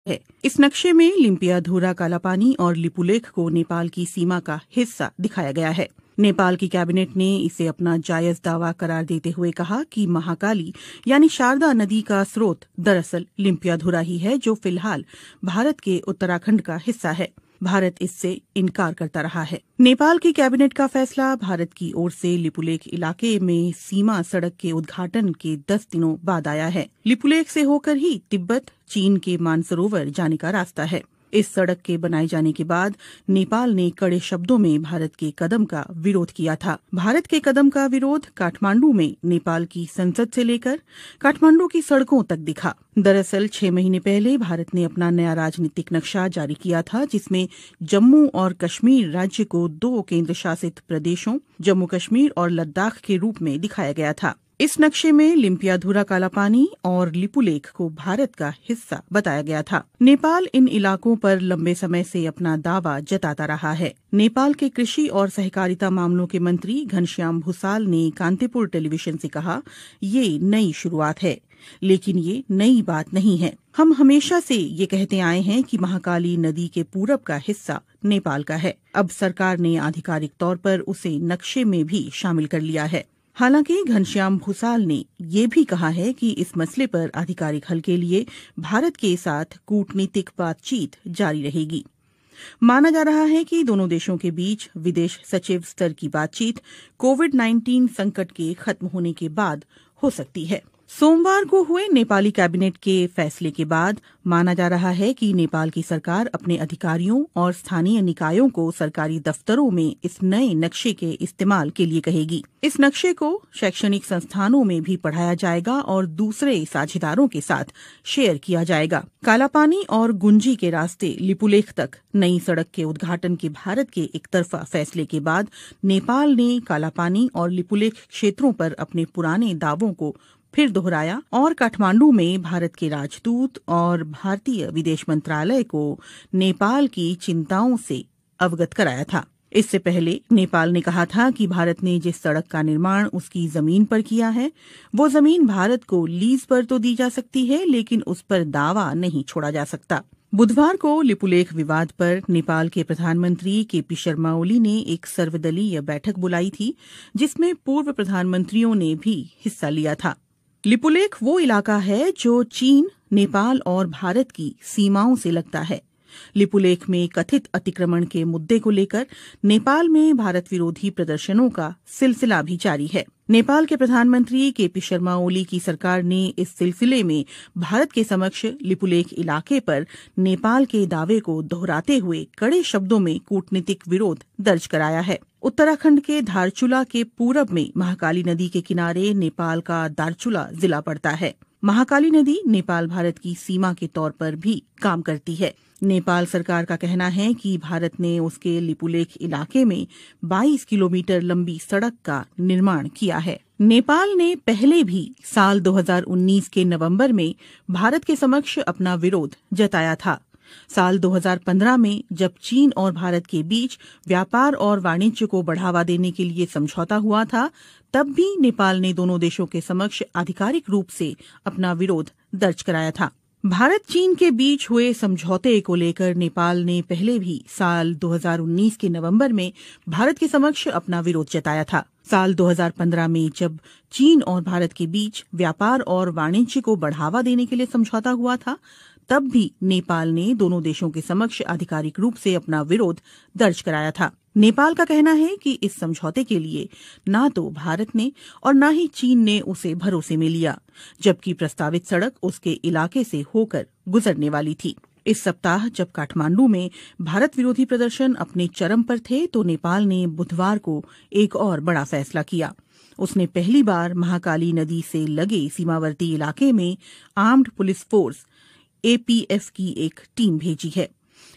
है। इस नक्शे में लिम्पियाधुरा, कालापानी और लिपुलेख को नेपाल की सीमा का हिस्सा दिखाया गया है। नेपाल की कैबिनेट ने इसे अपना जायज दावा करार देते हुए कहा कि महाकाली यानी शारदा नदी का स्रोत दरअसल लिम्पियाधुरा ही है, जो फिलहाल भारत के उत्तराखंड का हिस्सा है। भारत इससे इनकार करता रहा है। नेपाल की कैबिनेट का फैसला भारत की ओर से लिपुलेख इलाके में सीमा सड़क के उद्घाटन के 10 दिनों बाद आया है। लिपुलेख से होकर ही तिब्बत, चीन के मानसरोवर जाने का रास्ता है। इस सड़क के बनाए जाने के बाद नेपाल ने कड़े शब्दों में भारत के कदम का विरोध किया था। भारत के कदम का विरोध काठमांडू में नेपाल की संसद से लेकर काठमांडू की सड़कों तक दिखा। दरअसल 6 महीने पहले भारत ने अपना नया राजनीतिक नक्शा जारी किया था, जिसमें जम्मू और कश्मीर राज्य को 2 केंद्र शासित प्रदेशों जम्मू कश्मीर और लद्दाख के रूप में दिखाया गया था। इस नक्शे में लिम्पियाधुरा, कालापानी और लिपुलेख को भारत का हिस्सा बताया गया था। नेपाल इन इलाकों पर लंबे समय से अपना दावा जताता रहा है। नेपाल के कृषि और सहकारिता मामलों के मंत्री घनश्याम भूसाल ने कांतिपुर टेलीविजन से कहा, ये नई शुरुआत है, लेकिन ये नई बात नहीं है। हम हमेशा से ये कहते आए हैं कि महाकाली नदी के पूरब का हिस्सा नेपाल का है। अब सरकार ने आधिकारिक तौर पर उसे नक्शे में भी शामिल कर लिया है। हालांकि घनश्याम भूसाल ने ये भी कहा है कि इस मसले पर आधिकारिक हल के लिए भारत के साथ कूटनीतिक बातचीत जारी रहेगी। माना जा रहा है कि दोनों देशों के बीच विदेश सचिव स्तर की बातचीत कोविड-19 संकट के खत्म होने के बाद हो सकती है। सोमवार को हुए नेपाली कैबिनेट के फैसले के बाद माना जा रहा है कि नेपाल की सरकार अपने अधिकारियों और स्थानीय निकायों को सरकारी दफ्तरों में इस नए नक्शे के इस्तेमाल के लिए कहेगी। इस नक्शे को शैक्षणिक संस्थानों में भी पढ़ाया जाएगा और दूसरे साझेदारों के साथ शेयर किया जाएगा। कालापानी और गुंजी के रास्ते लिपुलेख तक नई सड़क के उद्घाटन के भारत के एकतरफा फैसले के बाद नेपाल ने कालापानी और लिपुलेख क्षेत्रों पर अपने पुराने दावों को फिर दोहराया और काठमांडू में भारत के राजदूत और भारतीय विदेश मंत्रालय को नेपाल की चिंताओं से अवगत कराया था। इससे पहले नेपाल ने कहा था कि भारत ने जिस सड़क का निर्माण उसकी जमीन पर किया है, वो जमीन भारत को लीज पर तो दी जा सकती है, लेकिन उस पर दावा नहीं छोड़ा जा सकता। बुधवार को लिपुलेख विवाद पर नेपाल के प्रधानमंत्री केपी शर्मा ओली ने एक सर्वदलीय बैठक बुलाई थी, जिसमें पूर्व प्रधानमंत्रियों ने भी हिस्सा लिया था। लिपुलेख वो इलाका है जो चीन, नेपाल और भारत की सीमाओं से लगता है। लिपुलेख में कथित अतिक्रमण के मुद्दे को लेकर नेपाल में भारत विरोधी प्रदर्शनों का सिलसिला भी जारी है। नेपाल के प्रधानमंत्री केपी शर्मा ओली की सरकार ने इस सिलसिले में भारत के समक्ष लिपुलेख इलाके पर नेपाल के दावे को दोहराते हुए कड़े शब्दों में कूटनीतिक विरोध दर्ज कराया है। उत्तराखंड के धारचूला के पूरब में महाकाली नदी के किनारे नेपाल का दारचूला जिला पड़ता है। महाकाली नदी नेपाल भारत की सीमा के तौर पर भी काम करती है। नेपाल सरकार का कहना है कि भारत ने उसके लिपुलेख इलाके में 22 किलोमीटर लंबी सड़क का निर्माण किया है। नेपाल ने पहले भी साल 2019 के नवंबर में भारत के समक्ष अपना विरोध जताया था। साल 2015 में जब चीन और भारत के बीच व्यापार और वाणिज्य को बढ़ावा देने के लिए समझौता हुआ था, तब भी नेपाल ने दोनों देशों के समक्ष आधिकारिक रूप से अपना विरोध दर्ज कराया था। भारत चीन के बीच हुए समझौते को लेकर नेपाल ने पहले भी साल 2019 के नवंबर में भारत के समक्ष अपना विरोध जताया था। साल 2015 में जब चीन और भारत के बीच व्यापार और वाणिज्य को बढ़ावा देने के लिए समझौता हुआ था, तब भी नेपाल ने दोनों देशों के समक्ष आधिकारिक रूप से अपना विरोध दर्ज कराया था। नेपाल का कहना है कि इस समझौते के लिए ना तो भारत ने और ना ही चीन ने उसे भरोसे में लिया, जबकि प्रस्तावित सड़क उसके इलाके से होकर गुजरने वाली थी। इस सप्ताह जब काठमांडू में भारत विरोधी प्रदर्शन अपने चरम पर थे, तो नेपाल ने बुधवार को एक और बड़ा फैसला किया। उसने पहली बार महाकाली नदी से लगे सीमावर्ती इलाके में आर्म्ड पुलिस फोर्स एपीएफ की एक टीम भेजी है।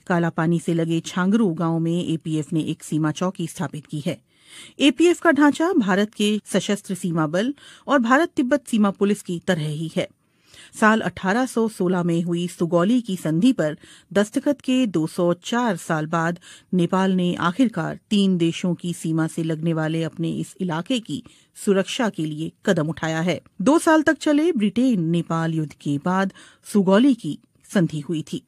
कालापानी से लगे छांगरू गांव में एपीएफ ने एक सीमा चौकी स्थापित की है। एपीएफ का ढांचा भारत के सशस्त्र सीमा बल और भारत तिब्बत सीमा पुलिस की तरह ही है। साल 1816 में हुई सुगौली की संधि पर दस्तखत के 204 साल बाद नेपाल ने आखिरकार 3 देशों की सीमा से लगने वाले अपने इस इलाके की सुरक्षा के लिए कदम उठाया है। 2 साल तक चले ब्रिटेन नेपाल युद्ध के बाद सुगौली की संधि हुई थी।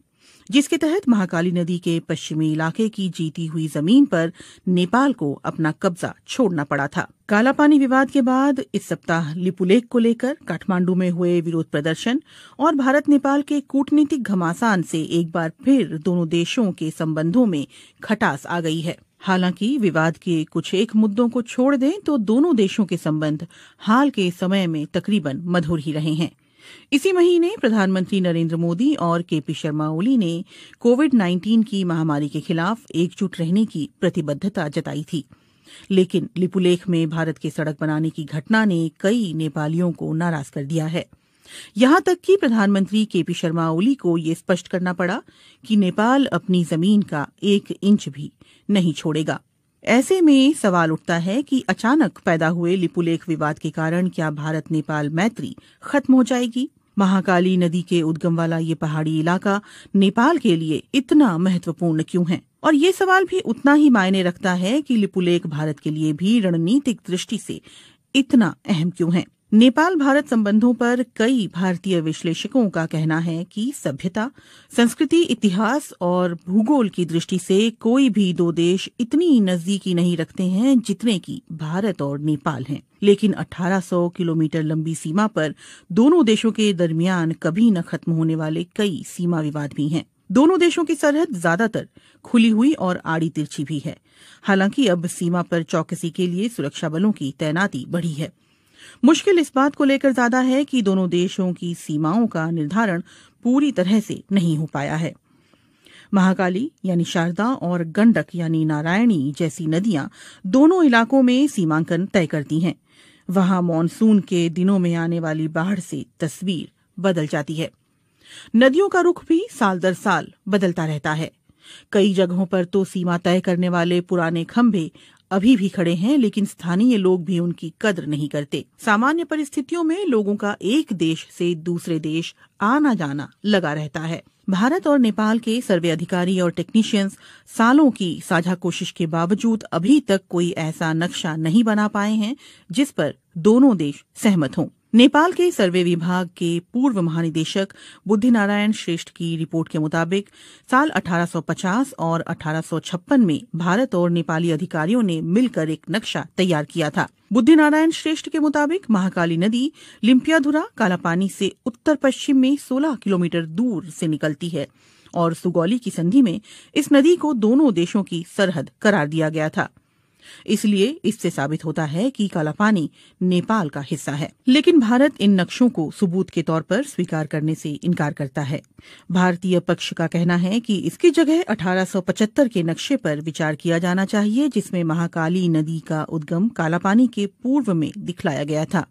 जिसके तहत महाकाली नदी के पश्चिमी इलाके की जीती हुई जमीन पर नेपाल को अपना कब्जा छोड़ना पड़ा था। कालापानी विवाद के बाद इस सप्ताह लिपुलेख को लेकर काठमांडू में हुए विरोध प्रदर्शन और भारत नेपाल के कूटनीतिक घमासान से एक बार फिर दोनों देशों के संबंधों में खटास आ गई है। हालांकि विवाद के कुछ एक मुद्दों को छोड़ दें तो दोनों देशों के संबंध हाल के समय में तकरीबन मधुर ही रहे हैं। इसी महीने प्रधानमंत्री नरेंद्र मोदी और केपी शर्मा ओली ने कोविड-19 की महामारी के खिलाफ एकजुट रहने की प्रतिबद्धता जताई थी, लेकिन लिपुलेख में भारत के सड़क बनाने की घटना ने कई नेपालियों को नाराज कर दिया है। यहां तक कि प्रधानमंत्री केपी शर्मा ओली को ये स्पष्ट करना पड़ा कि नेपाल अपनी जमीन का 1 इंच भी नहीं छोड़ेगा। ऐसे में सवाल उठता है कि अचानक पैदा हुए लिपुलेख विवाद के कारण क्या भारत नेपाल मैत्री खत्म हो जाएगी? महाकाली नदी के उद्गम वाला ये पहाड़ी इलाका नेपाल के लिए इतना महत्वपूर्ण क्यों है? और ये सवाल भी उतना ही मायने रखता है कि लिपुलेख भारत के लिए भी रणनीतिक दृष्टि से इतना अहम क्यों है? नेपाल भारत संबंधों पर कई भारतीय विश्लेषकों का कहना है कि सभ्यता, संस्कृति, इतिहास और भूगोल की दृष्टि से कोई भी दो देश इतनी नजदीकी नहीं रखते हैं जितने कि भारत और नेपाल हैं। लेकिन 1800 किलोमीटर लंबी सीमा पर दोनों देशों के दरमियान कभी न खत्म होने वाले कई सीमा विवाद भी हैं। दोनों देशों की सरहद ज्यादातर खुली हुई और आड़ी तिरछी भी है। हालांकि अब सीमा पर चौकसी के लिए सुरक्षा बलों की तैनाती बढ़ी है। मुश्किल इस बात को लेकर ज्यादा है कि दोनों देशों की सीमाओं का निर्धारण पूरी तरह से नहीं हो पाया है। महाकाली यानी शारदा और गंडक यानी नारायणी जैसी नदियां दोनों इलाकों में सीमांकन तय करती हैं। वहां मॉनसून के दिनों में आने वाली बाढ़ से तस्वीर बदल जाती है। नदियों का रुख भी साल दर साल बदलता रहता है। कई जगहों पर तो सीमा तय करने वाले पुराने खंभे अभी भी खड़े हैं, लेकिन स्थानीय लोग भी उनकी कद्र नहीं करते। सामान्य परिस्थितियों में लोगों का एक देश से दूसरे देश आना जाना लगा रहता है। भारत और नेपाल के सर्वे अधिकारी और टेक्नीशियंस सालों की साझा कोशिश के बावजूद अभी तक कोई ऐसा नक्शा नहीं बना पाए हैं जिस पर दोनों देश सहमत हों। नेपाल के सर्वे विभाग के पूर्व महानिदेशक बुद्धिनारायण श्रेष्ठ की रिपोर्ट के मुताबिक साल 1850 और 1856 में भारत और नेपाली अधिकारियों ने मिलकर एक नक्शा तैयार किया था। बुद्धिनारायण श्रेष्ठ के मुताबिक महाकाली नदी लिम्पियाधुरा कालापानी से उत्तर पश्चिम में 16 किलोमीटर दूर से निकलती है और सुगौली की संधि में इस नदी को दोनों देशों की सरहद करार दिया गया था। इसलिए इससे साबित होता है कि कालापानी नेपाल का हिस्सा है। लेकिन भारत इन नक्शों को सबूत के तौर पर स्वीकार करने से इनकार करता है। भारतीय पक्ष का कहना है कि इसकी जगह 1875 के नक्शे पर विचार किया जाना चाहिए, जिसमें महाकाली नदी का उद्गम कालापानी के पूर्व में दिखलाया गया था।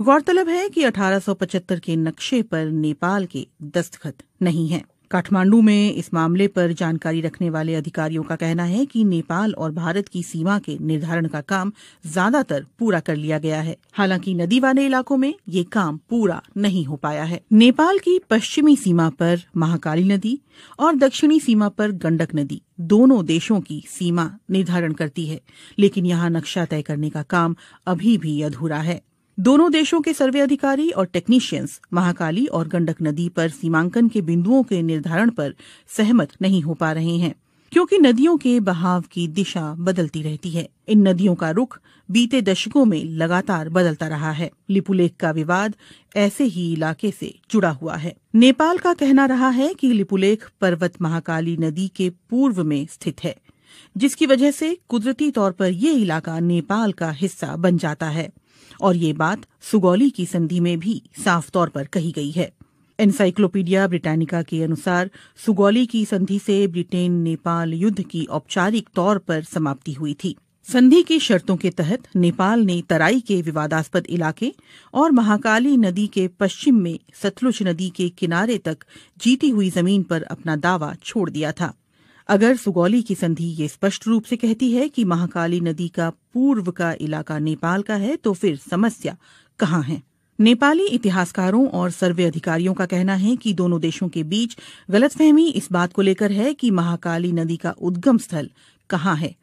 गौरतलब है कि 1875 के नक्शे पर नेपाल के दस्तखत नहीं हैं। काठमांडू में इस मामले पर जानकारी रखने वाले अधिकारियों का कहना है कि नेपाल और भारत की सीमा के निर्धारण का काम ज्यादातर पूरा कर लिया गया है। हालांकि नदी वाले इलाकों में ये काम पूरा नहीं हो पाया है। नेपाल की पश्चिमी सीमा पर महाकाली नदी और दक्षिणी सीमा पर गंडक नदी दोनों देशों की सीमा निर्धारण करती है, लेकिन यहाँ नक्शा तय करने का काम अभी भी अधूरा है। दोनों देशों के सर्वे अधिकारी और टेक्नीशियंस महाकाली और गंडक नदी पर सीमांकन के बिंदुओं के निर्धारण पर सहमत नहीं हो पा रहे हैं, क्योंकि नदियों के बहाव की दिशा बदलती रहती है। इन नदियों का रुख बीते दशकों में लगातार बदलता रहा है। लिपुलेख का विवाद ऐसे ही इलाके से जुड़ा हुआ है। नेपाल का कहना रहा है कि लिपुलेख पर्वत महाकाली नदी के पूर्व में स्थित है, जिसकी वजह से कुदरती तौर पर ये इलाका नेपाल का हिस्सा बन जाता है। और ये बात सुगौली की संधि में भी साफ तौर पर कही गई है। एनसाइक्लोपीडिया ब्रिटानिका के अनुसार सुगौली की संधि से ब्रिटेन नेपाल युद्ध की औपचारिक तौर पर समाप्ति हुई थी। संधि की शर्तों के तहत नेपाल ने तराई के विवादास्पद इलाके और महाकाली नदी के पश्चिम में सतलुज नदी के किनारे तक जीती हुई जमीन पर अपना दावा छोड़ दिया था। अगर सुगौली की संधि ये स्पष्ट रूप से कहती है कि महाकाली नदी का पूर्व का इलाका नेपाल का है, तो फिर समस्या कहाँ है? नेपाली इतिहासकारों और सर्वे अधिकारियों का कहना है कि दोनों देशों के बीच गलतफहमी इस बात को लेकर है कि महाकाली नदी का उद्गम स्थल कहाँ है,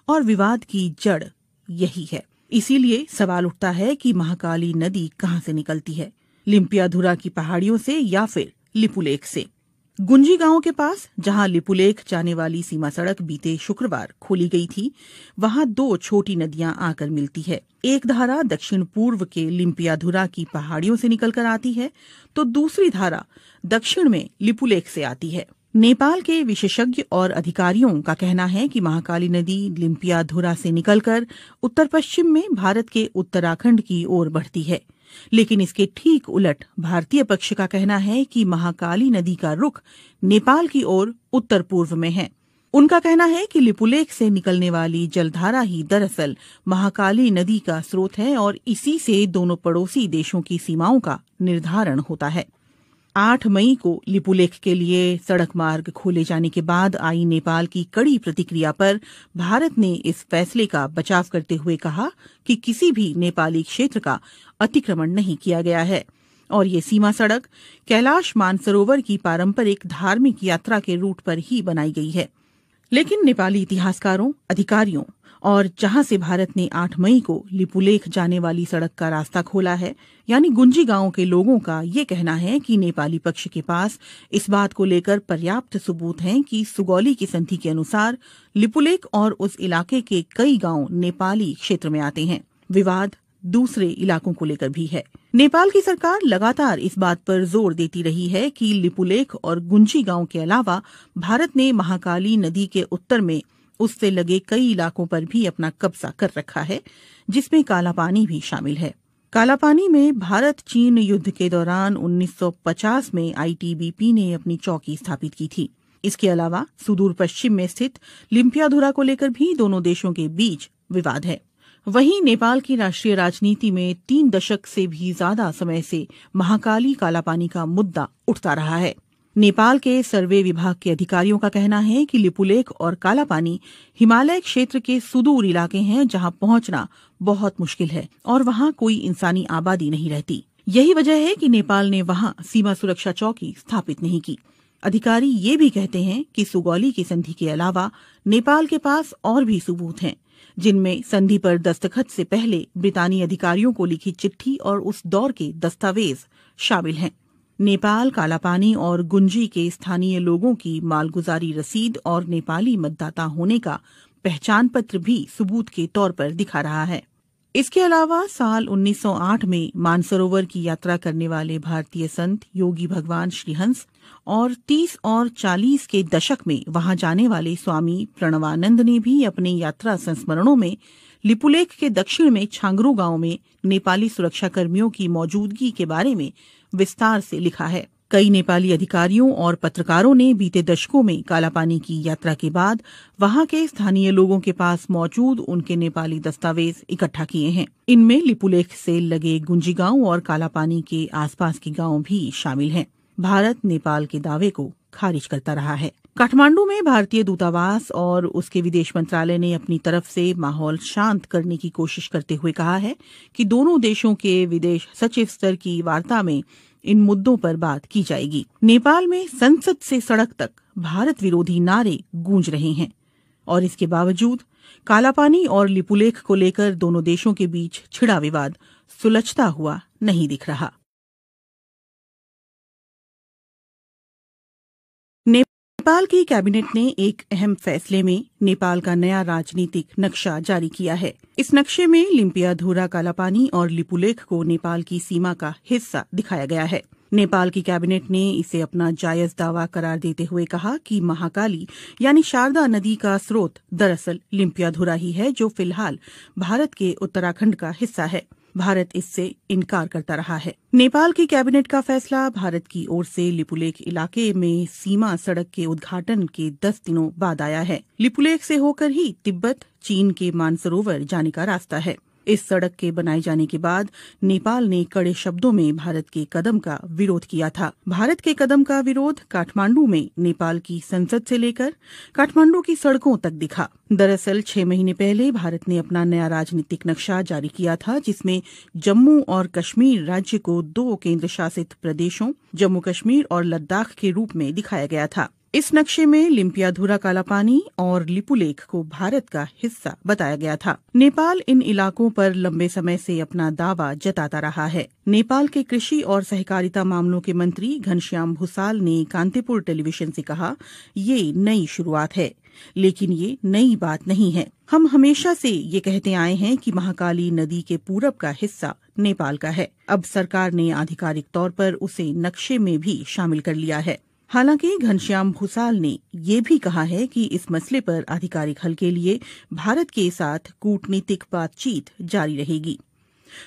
और विवाद की जड़ यही है। इसीलिए सवाल उठता है कि महाकाली नदी कहाँ से निकलती है, लिम्पियाधुरा की पहाड़ियों से या फिर लिपुलेख से? गुंजी गांव के पास जहां लिपुलेख जाने वाली सीमा सड़क बीते शुक्रवार खोली गई थी, वहां 2 छोटी नदियां आकर मिलती है। एक धारा दक्षिण पूर्व के लिम्पियाधुरा की पहाड़ियों से निकलकर आती है, तो दूसरी धारा दक्षिण में लिपुलेख से आती है। नेपाल के विशेषज्ञ और अधिकारियों का कहना है कि महाकाली नदी लिम्पियाधुरा से निकलकर उत्तर पश्चिम में भारत के उत्तराखंड की ओर बढ़ती है, लेकिन इसके ठीक उलट भारतीय पक्ष का कहना है कि महाकाली नदी का रुख नेपाल की ओर उत्तर पूर्व में है। उनका कहना है कि लिपुलेख से निकलने वाली जलधारा ही दरअसल महाकाली नदी का स्रोत है और इसी से दोनों पड़ोसी देशों की सीमाओं का निर्धारण होता है। 8 मई को लिपुलेख के लिए सड़क मार्ग खोले जाने के बाद आई नेपाल की कड़ी प्रतिक्रिया पर भारत ने इस फैसले का बचाव करते हुए कहा कि किसी भी नेपाली क्षेत्र का अतिक्रमण नहीं किया गया है और ये सीमा सड़क कैलाश मानसरोवर की पारंपरिक धार्मिक यात्रा के रूट पर ही बनाई गई है। लेकिन नेपाली इतिहासकारों, अधिकारियों और जहां से भारत ने 8 मई को लिपुलेख जाने वाली सड़क का रास्ता खोला है, यानी गुंजी गांव के लोगों का ये कहना है कि नेपाली पक्ष के पास इस बात को लेकर पर्याप्त सबूत हैं कि सुगौली की संधि के अनुसार लिपुलेख और उस इलाके के कई गांव नेपाली क्षेत्र में आते हैं। विवाद दूसरे इलाकों को लेकर भी है। नेपाल की सरकार लगातार इस बात पर जोर देती रही है कि लिपुलेख और गुंजी गांव के अलावा भारत ने महाकाली नदी के उत्तर में उससे लगे कई इलाकों पर भी अपना कब्जा कर रखा है, जिसमें कालापानी भी शामिल है। कालापानी में भारत चीन युद्ध के दौरान 1950 में आईटीबीपी ने अपनी चौकी स्थापित की थी। इसके अलावा सुदूर पश्चिम में स्थित लिम्पियाधुरा को लेकर भी दोनों देशों के बीच विवाद है। वहीं नेपाल की राष्ट्रीय राजनीति में 3 दशक से भी ज्यादा समय से महाकाली कालापानी का मुद्दा उठता रहा है। नेपाल के सर्वे विभाग के अधिकारियों का कहना है कि लिपुलेख और कालापानी हिमालय क्षेत्र के सुदूर इलाके हैं जहां पहुंचना बहुत मुश्किल है और वहां कोई इंसानी आबादी नहीं रहती। यही वजह है कि नेपाल ने वहां सीमा सुरक्षा चौकी स्थापित नहीं की। अधिकारी ये भी कहते हैं कि सुगौली की संधि के अलावा नेपाल के पास और भी सबूत हैं, जिनमें संधि पर दस्तखत से पहले ब्रितानी अधिकारियों को लिखी चिट्ठी और उस दौर के दस्तावेज शामिल हैं। नेपाल कालापानी और गुंजी के स्थानीय लोगों की मालगुजारी रसीद और नेपाली मतदाता होने का पहचान पत्र भी सबूत के तौर पर दिखा रहा है। इसके अलावा साल 1908 में मानसरोवर की यात्रा करने वाले भारतीय संत योगी भगवान श्रीहंस और 30 और 40 के दशक में वहां जाने वाले स्वामी प्रणवानंद ने भी अपने यात्रा संस्मरणों में लिपुलेख के दक्षिण में छांगरू गांव में नेपाली सुरक्षा कर्मियों की मौजूदगी के बारे में विस्तार से लिखा है। कई नेपाली अधिकारियों और पत्रकारों ने बीते दशकों में कालापानी की यात्रा के बाद वहां के स्थानीय लोगों के पास मौजूद उनके नेपाली दस्तावेज इकट्ठा किए हैं। इनमें लिपुलेख से लगे गुंजी गांव और कालापानी के आसपास के गांव भी शामिल हैं। भारत नेपाल के दावे को खारिज करता रहा है। काठमांडू में भारतीय दूतावास और उसके विदेश मंत्रालय ने अपनी तरफ से माहौल शांत करने की कोशिश करते हुए कहा है कि दोनों देशों के विदेश सचिव स्तर की वार्ता में इन मुद्दों पर बात की जाएगी। नेपाल में संसद से सड़क तक भारत विरोधी नारे गूंज रहे हैं और इसके बावजूद कालापानी और लिपुलेख को लेकर दोनों देशों के बीच छिड़ा विवाद सुलझता हुआ नहीं दिख रहा। नेपाल की कैबिनेट ने एक अहम फैसले में नेपाल का नया राजनीतिक नक्शा जारी किया है। इस नक्शे में लिम्पियाधुरा, कालापानी और लिपुलेख को नेपाल की सीमा का हिस्सा दिखाया गया है। नेपाल की कैबिनेट ने इसे अपना जायज दावा करार देते हुए कहा कि महाकाली यानी शारदा नदी का स्रोत दरअसल लिम्पियाधुरा ही है, जो फिलहाल भारत के उत्तराखंड का हिस्सा है। भारत इससे इनकार करता रहा है। नेपाल की कैबिनेट का फैसला भारत की ओर से लिपुलेख इलाके में सीमा सड़क के उद्घाटन के 10 दिनों बाद आया है। लिपुलेख से होकर ही तिब्बत, चीन के मानसरोवर जाने का रास्ता है। इस सड़क के बनाए जाने के बाद नेपाल ने कड़े शब्दों में भारत के कदम का विरोध किया था। भारत के कदम का विरोध काठमांडू में नेपाल की संसद से लेकर काठमांडू की सड़कों तक दिखा। दरअसल 6 महीने पहले भारत ने अपना नया राजनीतिक नक्शा जारी किया था, जिसमें जम्मू और कश्मीर राज्य को 2 केंद्र शासित प्रदेशों जम्मू कश्मीर और लद्दाख के रूप में दिखाया गया था। इस नक्शे में लिम्पियाधुरा कालापानी और लिपुलेख को भारत का हिस्सा बताया गया था। नेपाल इन इलाकों पर लंबे समय से अपना दावा जताता रहा है। नेपाल के कृषि और सहकारिता मामलों के मंत्री घनश्याम भूसाल ने कांतिपुर टेलीविजन से कहा, ये नई शुरुआत है, लेकिन ये नई बात नहीं है। हम हमेशा से ये कहते आए हैं कि महाकाली नदी के पूरब का हिस्सा नेपाल का है। अब सरकार ने आधिकारिक तौर पर उसे नक्शे में भी शामिल कर लिया है। हालांकि घनश्याम भूसाल ने ये भी कहा है कि इस मसले पर आधिकारिक हल के लिए भारत के साथ कूटनीतिक बातचीत जारी रहेगी।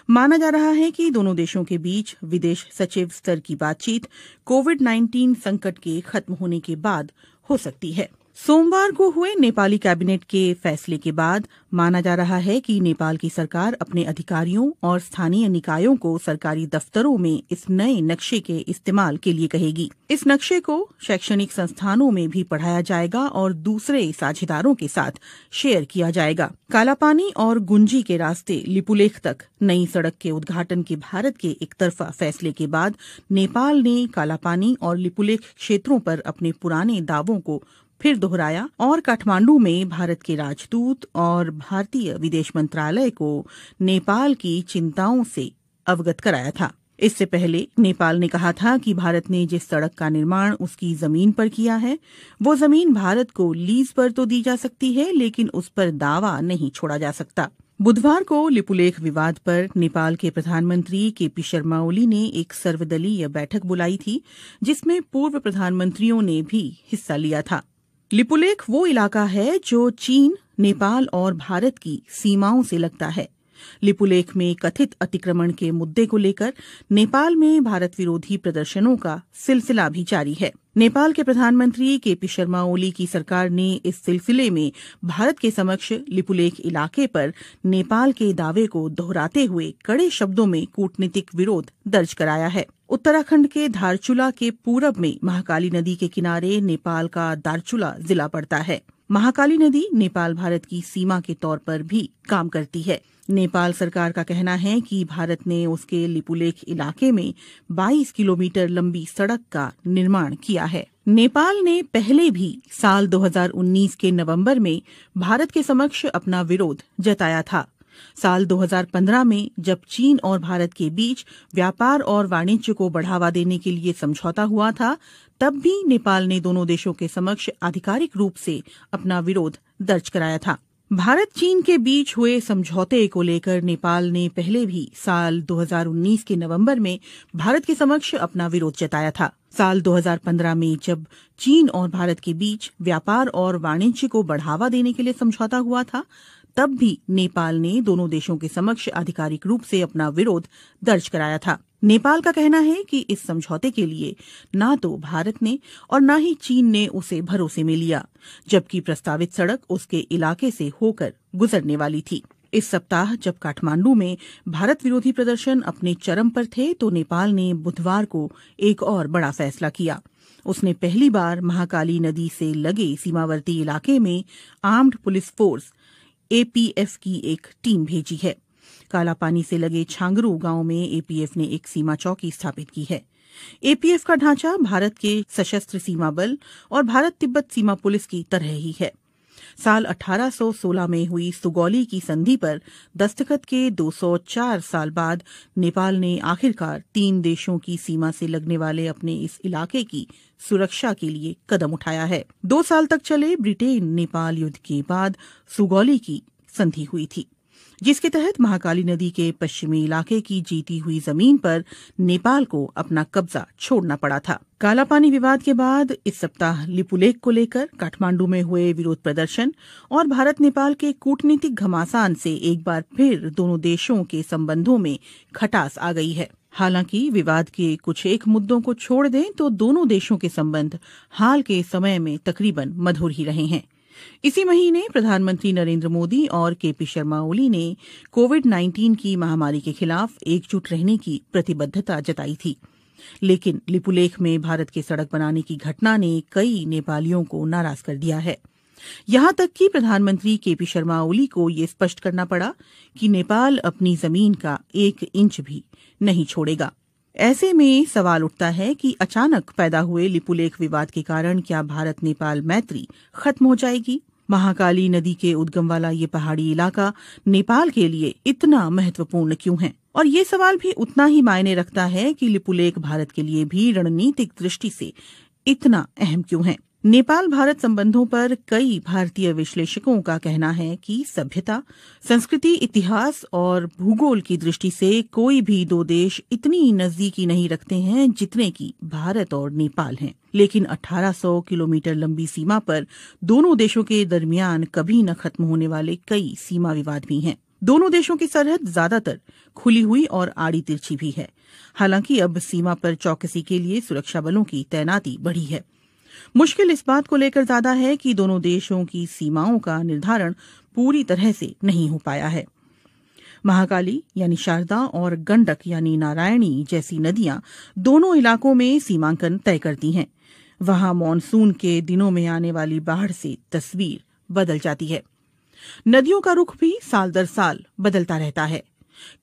माना जा रहा है कि दोनों देशों के बीच विदेश सचिव स्तर की बातचीत कोविड-19 संकट के खत्म होने के बाद हो सकती है। सोमवार को हुए नेपाली कैबिनेट के फैसले के बाद माना जा रहा है कि नेपाल की सरकार अपने अधिकारियों और स्थानीय निकायों को सरकारी दफ्तरों में इस नए नक्शे के इस्तेमाल के लिए कहेगी। इस नक्शे को शैक्षणिक संस्थानों में भी पढ़ाया जाएगा और दूसरे साझेदारों के साथ शेयर किया जाएगा। कालापानी और गुंजी के रास्ते लिपुलेख तक नई सड़क के उद्घाटन के भारत के एकतरफा फैसले के बाद नेपाल ने कालापानी और लिपुलेख क्षेत्रों पर अपने पुराने दावों को फिर दोहराया और काठमांडू में भारत के राजदूत और भारतीय विदेश मंत्रालय को नेपाल की चिंताओं से अवगत कराया था। इससे पहले नेपाल ने कहा था कि भारत ने जिस सड़क का निर्माण उसकी जमीन पर किया है, वो जमीन भारत को लीज पर तो दी जा सकती है, लेकिन उस पर दावा नहीं छोड़ा जा सकता। बुधवार को लिपुलेख विवाद पर नेपाल के प्रधानमंत्री केपी शर्मा ओली ने एक सर्वदलीय बैठक बुलाई थी, जिसमें पूर्व प्रधानमंत्रियों ने भी हिस्सा लिया था। लिपुलेख वो इलाका है जो चीन, नेपाल और भारत की सीमाओं से लगता है। लिपुलेख में कथित अतिक्रमण के मुद्दे को लेकर नेपाल में भारत विरोधी प्रदर्शनों का सिलसिला भी जारी है। नेपाल के प्रधानमंत्री केपी शर्मा ओली की सरकार ने इस सिलसिले में भारत के समक्ष लिपुलेख इलाके पर नेपाल के दावे को दोहराते हुए कड़े शब्दों में कूटनीतिक विरोध दर्ज कराया है। उत्तराखंड के धारचूला के पूरब में महाकाली नदी के किनारे नेपाल का दारचूला जिला पड़ता है। महाकाली नदी नेपाल भारत की सीमा के तौर पर भी काम करती है। नेपाल सरकार का कहना है कि भारत ने उसके लिपुलेख इलाके में 22 किलोमीटर लंबी सड़क का निर्माण किया है। नेपाल ने पहले भी साल 2019 के नवंबर में भारत के समक्ष अपना विरोध जताया था। साल 2015 में जब चीन और भारत के बीच व्यापार और वाणिज्य को बढ़ावा देने के लिए समझौता हुआ था, तब भी नेपाल ने दोनों देशों के समक्ष आधिकारिक रूप से अपना विरोध दर्ज कराया था। भारत चीन के बीच हुए समझौते को लेकर नेपाल ने पहले भी साल 2019 के नवंबर में भारत के समक्ष अपना विरोध जताया था। साल 2015 में जब चीन और भारत के बीच व्यापार और वाणिज्य को बढ़ावा देने के लिए समझौता हुआ था, तब भी नेपाल ने दोनों देशों के समक्ष आधिकारिक रूप से अपना विरोध दर्ज कराया था। नेपाल का कहना है कि इस समझौते के लिए ना तो भारत ने और ना ही चीन ने उसे भरोसे में लिया, जबकि प्रस्तावित सड़क उसके इलाके से होकर गुजरने वाली थी। इस सप्ताह जब काठमांडू में भारत विरोधी प्रदर्शन अपने चरम पर थे, तो नेपाल ने बुधवार को एक और बड़ा फैसला किया। उसने पहली बार महाकाली नदी से लगे सीमावर्ती इलाके में आर्म्ड पुलिस फोर्स एपीएफ की एक टीम भेजी है। कालापानी से लगे छांगरू गांव में एपीएफ ने एक सीमा चौकी स्थापित की है। एपीएफ का ढांचा भारत के सशस्त्र सीमा बल और भारत तिब्बत सीमा पुलिस की तरह ही है। साल 1816 में हुई सुगौली की संधि पर दस्तखत के 204 साल बाद नेपाल ने आखिरकार 3 देशों की सीमा से लगने वाले अपने इस इलाके की सुरक्षा के लिए कदम उठाया है। 2 साल तक चले ब्रिटेन नेपाल युद्ध के बाद सुगौली की संधि हुई थी, जिसके तहत महाकाली नदी के पश्चिमी इलाके की जीती हुई जमीन पर नेपाल को अपना कब्जा छोड़ना पड़ा था। कालापानी विवाद के बाद इस सप्ताह लिपुलेख को लेकर काठमांडू में हुए विरोध प्रदर्शन और भारत नेपाल के कूटनीतिक घमासान से एक बार फिर दोनों देशों के संबंधों में खटास आ गई है। हालांकि विवाद के कुछ एक मुद्दों को छोड़ दें तो दोनों देशों के संबंध हाल के समय में तकरीबन मधुर ही रहे हैं। इसी महीने प्रधानमंत्री नरेंद्र मोदी और केपी शर्मा ओली ने कोविड-19 की महामारी के खिलाफ एकजुट रहने की प्रतिबद्धता जताई थी, लेकिन लिपुलेख में भारत के सड़क बनाने की घटना ने कई नेपालियों को नाराज कर दिया है। यहां तक कि प्रधानमंत्री केपी शर्मा ओली को ये स्पष्ट करना पड़ा कि नेपाल अपनी जमीन का 1 इंच भी नहीं छोड़ेगा। ऐसे में सवाल उठता है कि अचानक पैदा हुए लिपुलेख विवाद के कारण क्या भारत नेपाल मैत्री खत्म हो जाएगी? महाकाली नदी के उद्गम वाला ये पहाड़ी इलाका नेपाल के लिए इतना महत्वपूर्ण क्यों है? और ये सवाल भी उतना ही मायने रखता है कि लिपुलेख भारत के लिए भी रणनीतिक दृष्टि से इतना अहम क्यों है? नेपाल भारत संबंधों पर कई भारतीय विश्लेषकों का कहना है कि सभ्यता, संस्कृति, इतिहास और भूगोल की दृष्टि से कोई भी दो देश इतनी नजदीकी नहीं रखते हैं जितने कि भारत और नेपाल हैं। लेकिन 1800 किलोमीटर लंबी सीमा पर दोनों देशों के दरमियान कभी न खत्म होने वाले कई सीमा विवाद भी हैं। दोनों देशों की सरहद ज्यादातर खुली हुई और आड़ी तिरछी भी है। हालांकि अब सीमा पर चौकसी के लिए सुरक्षा बलों की तैनाती बढ़ी है। मुश्किल इस बात को लेकर ज्यादा है कि दोनों देशों की सीमाओं का निर्धारण पूरी तरह से नहीं हो पाया है। महाकाली यानी शारदा और गंडक यानी नारायणी जैसी नदियां दोनों इलाकों में सीमांकन तय करती हैं। वहां मॉनसून के दिनों में आने वाली बाढ़ से तस्वीर बदल जाती है। नदियों का रुख भी साल दर साल बदलता रहता है।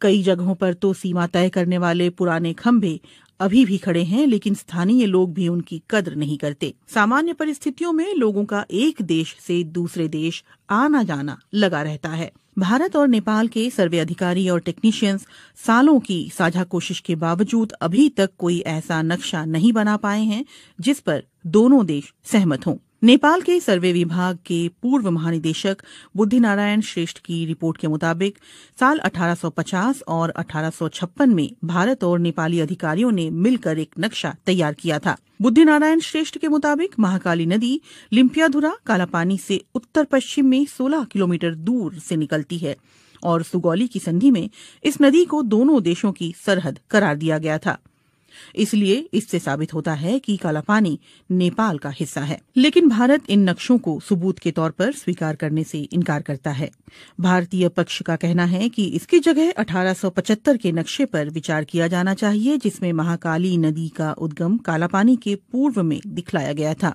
कई जगहों पर तो सीमा तय करने वाले पुराने खंभे अभी भी खड़े हैं, लेकिन स्थानीय लोग भी उनकी कद्र नहीं करते। सामान्य परिस्थितियों में लोगों का एक देश से दूसरे देश आना जाना लगा रहता है। भारत और नेपाल के सर्वे अधिकारी और टेक्नीशियंस सालों की साझा कोशिश के बावजूद अभी तक कोई ऐसा नक्शा नहीं बना पाए हैं जिस पर दोनों देश सहमत हों। नेपाल के सर्वे विभाग के पूर्व महानिदेशक बुद्धिनारायण श्रेष्ठ की रिपोर्ट के मुताबिक साल 1850 और 1856 में भारत और नेपाली अधिकारियों ने मिलकर एक नक्शा तैयार किया था। बुद्धिनारायण श्रेष्ठ के मुताबिक महाकाली नदी लिम्पियाधुरा कालापानी से उत्तर पश्चिम में 16 किलोमीटर दूर से निकलती है और सुगौली की संधि में इस नदी को दोनों देशों की सरहद करार दिया गया था। इसलिए इससे साबित होता है कि कालापानी नेपाल का हिस्सा है। लेकिन भारत इन नक्शों को सबूत के तौर पर स्वीकार करने से इनकार करता है। भारतीय पक्ष का कहना है कि इसकी जगह 1875 के नक्शे पर विचार किया जाना चाहिए, जिसमें महाकाली नदी का उद्गम कालापानी के पूर्व में दिखलाया गया था।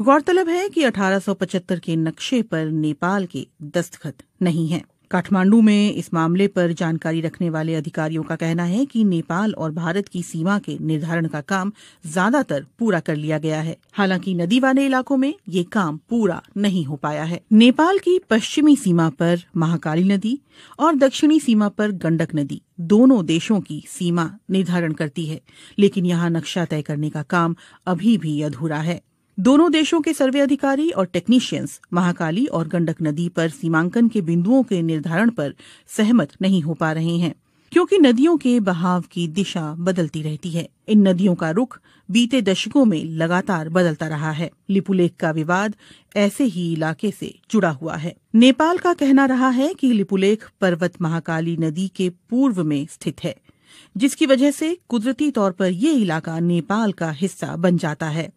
गौरतलब है कि 1875 के नक्शे पर नेपाल के दस्तखत नहीं हैं। काठमांडू में इस मामले पर जानकारी रखने वाले अधिकारियों का कहना है कि नेपाल और भारत की सीमा के निर्धारण का काम ज्यादातर पूरा कर लिया गया है। हालांकि नदी वाले इलाकों में ये काम पूरा नहीं हो पाया है। नेपाल की पश्चिमी सीमा पर महाकाली नदी और दक्षिणी सीमा पर गंडक नदी दोनों देशों की सीमा निर्धारण करती है, लेकिन यहाँ नक्शा तय करने का काम अभी भी अधूरा है। दोनों देशों के सर्वे अधिकारी और टेक्नीशियंस महाकाली और गंडक नदी पर सीमांकन के बिंदुओं के निर्धारण पर सहमत नहीं हो पा रहे हैं, क्योंकि नदियों के बहाव की दिशा बदलती रहती है। इन नदियों का रुख बीते दशकों में लगातार बदलता रहा है। लिपुलेख का विवाद ऐसे ही इलाके से जुड़ा हुआ है। नेपाल का कहना रहा है कि लिपुलेख पर्वत महाकाली नदी के पूर्व में स्थित है, जिसकी वजह से कुदरती तौर पर ये इलाका नेपाल का हिस्सा बन जाता है।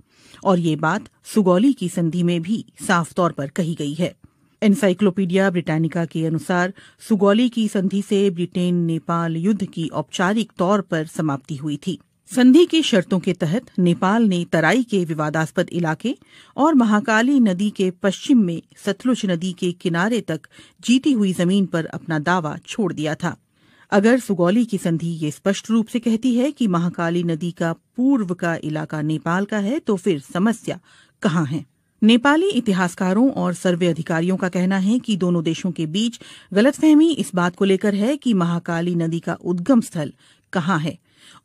और ये बात सुगौली की संधि में भी साफ तौर पर कही गई है। एनसाइक्लोपीडिया ब्रिटानिका के अनुसार सुगौली की संधि से ब्रिटेन नेपाल युद्ध की औपचारिक तौर पर समाप्ति हुई थी। संधि की शर्तों के तहत नेपाल ने तराई के विवादास्पद इलाके और महाकाली नदी के पश्चिम में सतलुज नदी के किनारे तक जीती हुई जमीन पर अपना दावा छोड़ दिया था। अगर सुगौली की संधि ये स्पष्ट रूप से कहती है कि महाकाली नदी का पूर्व का इलाका नेपाल का है, तो फिर समस्या कहाँ है? नेपाली इतिहासकारों और सर्वे अधिकारियों का कहना है कि दोनों देशों के बीच गलतफहमी इस बात को लेकर है कि महाकाली नदी का उद्गम स्थल कहाँ है,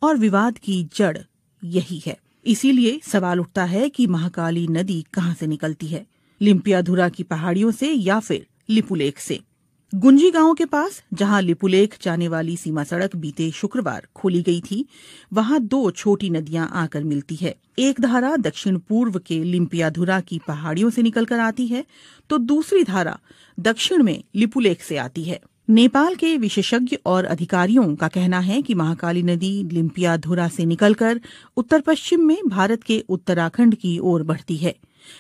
और विवाद की जड़ यही है। इसीलिए सवाल उठता है कि महाकाली नदी कहाँ से निकलती है, लिम्पियाधुरा की पहाड़ियों से या फिर लिपुलेख से? गुंजी गांव के पास जहां लिपुलेख जाने वाली सीमा सड़क बीते शुक्रवार खोली गई थी, वहां दो छोटी नदियां आकर मिलती है। एक धारा दक्षिण पूर्व के लिम्पियाधुरा की पहाड़ियों से निकलकर आती है, तो दूसरी धारा दक्षिण में लिपुलेख से आती है। नेपाल के विशेषज्ञ और अधिकारियों का कहना है कि महाकाली नदी लिम्पियाधुरा से निकलकर उत्तर पश्चिम में भारत के उत्तराखंड की ओर बढ़ती है,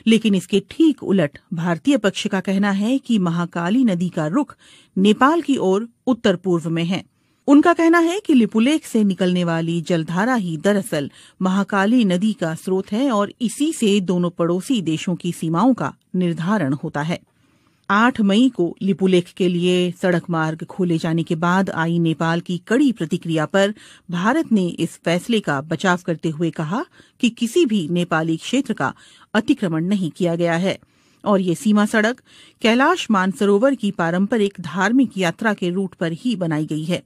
लेकिन इसके ठीक उलट भारतीय पक्ष का कहना है कि महाकाली नदी का रुख नेपाल की ओर उत्तर पूर्व में है। उनका कहना है कि लिपुलेख से निकलने वाली जलधारा ही दरअसल महाकाली नदी का स्रोत है और इसी से दोनों पड़ोसी देशों की सीमाओं का निर्धारण होता है। 8 मई को लिपुलेख के लिए सड़क मार्ग खोले जाने के बाद आई नेपाल की कड़ी प्रतिक्रिया पर भारत ने इस फैसले का बचाव करते हुए कहा कि किसी भी नेपाली क्षेत्र का अतिक्रमण नहीं किया गया है और ये सीमा सड़क कैलाश मानसरोवर की पारंपरिक धार्मिक यात्रा के रूट पर ही बनाई गई है।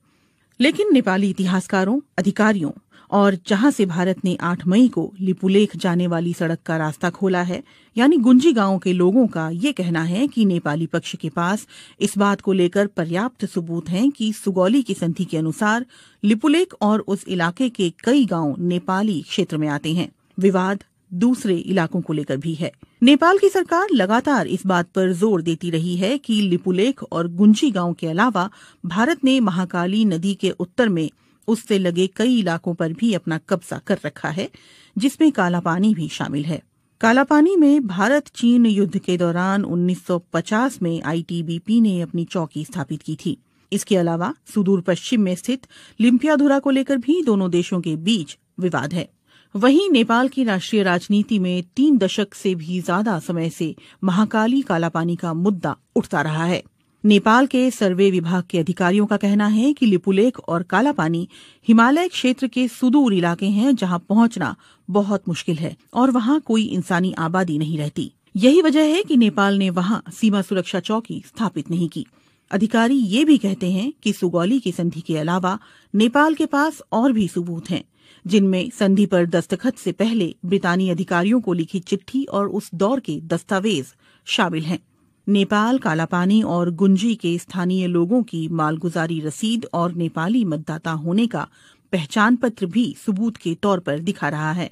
लेकिन नेपाली इतिहासकारों, अधिकारियों और जहां से भारत ने 8 मई को लिपुलेख जाने वाली सड़क का रास्ता खोला है, यानी गुंजी गांव के लोगों का ये कहना है कि नेपाली पक्ष के पास इस बात को लेकर पर्याप्त सबूत हैं कि सुगौली की संधि के अनुसार लिपुलेख और उस इलाके के कई गांव नेपाली क्षेत्र में आते हैं। विवाद दूसरे इलाकों को लेकर भी है। नेपाल की सरकार लगातार इस बात पर जोर देती रही है कि लिपुलेख और गुंजी गांव के अलावा भारत ने महाकाली नदी के उत्तर में उससे लगे कई इलाकों पर भी अपना कब्जा कर रखा है, जिसमें काला पानी भी शामिल है। काला पानी में भारत चीन युद्ध के दौरान 1950 में आईटीबीपी ने अपनी चौकी स्थापित की थी। इसके अलावा सुदूर पश्चिम में स्थित लिम्पियाधुरा को लेकर भी दोनों देशों के बीच विवाद है। वहीं नेपाल की राष्ट्रीय राजनीति में 3 दशक से भी ज्यादा समय से महाकाली कालापानी का मुद्दा उठता रहा है। नेपाल के सर्वे विभाग के अधिकारियों का कहना है कि लिपुलेख और कालापानी हिमालय क्षेत्र के सुदूर इलाके हैं जहां पहुंचना बहुत मुश्किल है और वहां कोई इंसानी आबादी नहीं रहती। यही वजह है कि नेपाल ने वहां सीमा सुरक्षा चौकी स्थापित नहीं की। अधिकारी ये भी कहते हैं कि सुगौली की संधि के अलावा नेपाल के पास और भी सबूत हैं, जिनमें संधि पर दस्तखत से पहले ब्रितानी अधिकारियों को लिखी चिट्ठी और उस दौर के दस्तावेज शामिल हैं। नेपाल कालापानी और गुंजी के स्थानीय लोगों की मालगुजारी रसीद और नेपाली मतदाता होने का पहचान पत्र भी सबूत के तौर पर दिखा रहा है।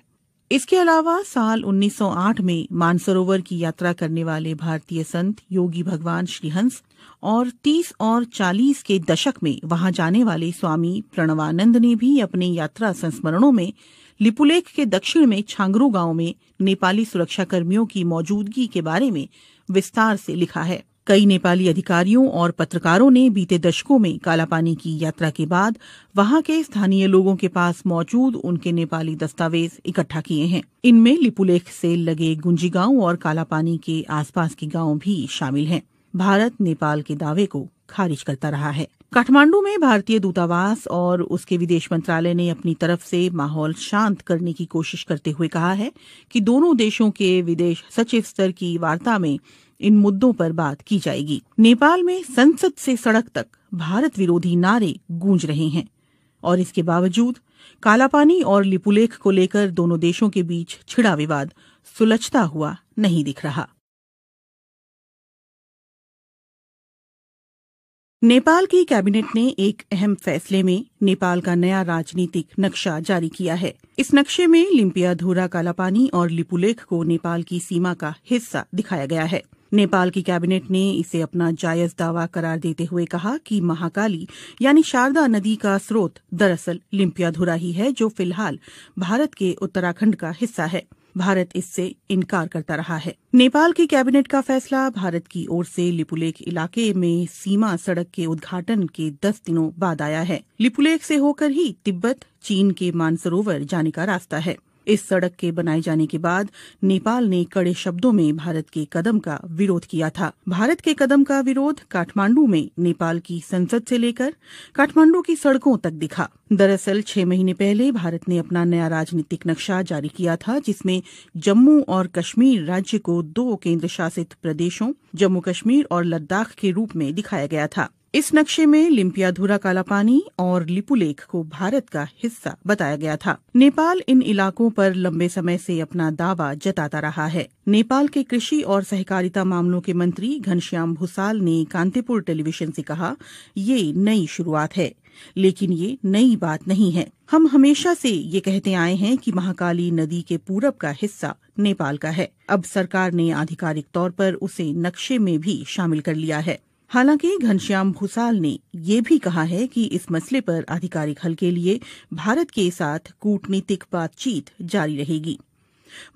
इसके अलावा साल 1908 में मानसरोवर की यात्रा करने वाले भारतीय संत योगी भगवान श्रीहंस और 30 और 40 के दशक में वहां जाने वाले स्वामी प्रणवानंद ने भी अपने यात्रा संस्मरणों में लिपुलेख के दक्षिण में छांगरू गांव में नेपाली सुरक्षा कर्मियों की मौजूदगी के बारे में विस्तार से लिखा है। कई नेपाली अधिकारियों और पत्रकारों ने बीते दशकों में कालापानी की यात्रा के बाद वहां के स्थानीय लोगों के पास मौजूद उनके नेपाली दस्तावेज इकट्ठा किए हैं। इनमें लिपुलेख से लगे गुंजी गांव और कालापानी के आसपास के गांव भी शामिल हैं। भारत नेपाल के दावे को खारिज करता रहा है। काठमांडू में भारतीय दूतावास और उसके विदेश मंत्रालय ने अपनी तरफ से माहौल शांत करने की कोशिश करते हुए कहा है कि दोनों देशों के विदेश सचिव स्तर की वार्ता में इन मुद्दों पर बात की जाएगी। नेपाल में संसद से सड़क तक भारत विरोधी नारे गूंज रहे हैं और इसके बावजूद कालापानी और लिपुलेख को लेकर दोनों देशों के बीच छिड़ा विवाद सुलझता हुआ नहीं दिख रहा। नेपाल की कैबिनेट ने एक अहम फैसले में नेपाल का नया राजनीतिक नक्शा जारी किया है। इस नक्शे में लिम्पियाधुरा कालापानी और लिपुलेख को नेपाल की सीमा का हिस्सा दिखाया गया है। नेपाल की कैबिनेट ने इसे अपना जायज दावा करार देते हुए कहा कि महाकाली यानी शारदा नदी का स्रोत दरअसल लिम्पियाधुरा ही है, जो फिलहाल भारत के उत्तराखंड का हिस्सा है। भारत इससे इनकार करता रहा है। नेपाल की कैबिनेट का फैसला भारत की ओर से लिपुलेख इलाके में सीमा सड़क के उद्घाटन के 10 दिनों बाद आया है। लिपुलेख से होकर ही तिब्बत चीन के मानसरोवर जाने का रास्ता है। इस सड़क के बनाए जाने के बाद नेपाल ने कड़े शब्दों में भारत के कदम का विरोध किया था। भारत के कदम का विरोध काठमांडू में नेपाल की संसद से लेकर काठमांडू की सड़कों तक दिखा। दरअसल 6 महीने पहले भारत ने अपना नया राजनीतिक नक्शा जारी किया था, जिसमें जम्मू और कश्मीर राज्य को 2 केंद्र शासित प्रदेशों जम्मू कश्मीर और लद्दाख के रूप में दिखाया गया था। इस नक्शे में लिम्पियाधुरा कालापानी और लिपुलेख को भारत का हिस्सा बताया गया था। नेपाल इन इलाकों पर लंबे समय से अपना दावा जताता रहा है। नेपाल के कृषि और सहकारिता मामलों के मंत्री घनश्याम भूसाल ने कांतिपुर टेलीविजन से कहा, ये नई शुरुआत है, लेकिन ये नई बात नहीं है। हम हमेशा से ये कहते आए हैं कि महाकाली नदी के पूरब का हिस्सा नेपाल का है। अब सरकार ने आधिकारिक तौर पर उसे नक्शे में भी शामिल कर लिया है। हालांकि घनश्याम भूसाल ने ये भी कहा है कि इस मसले पर आधिकारिक हल के लिए भारत के साथ कूटनीतिक बातचीत जारी रहेगी।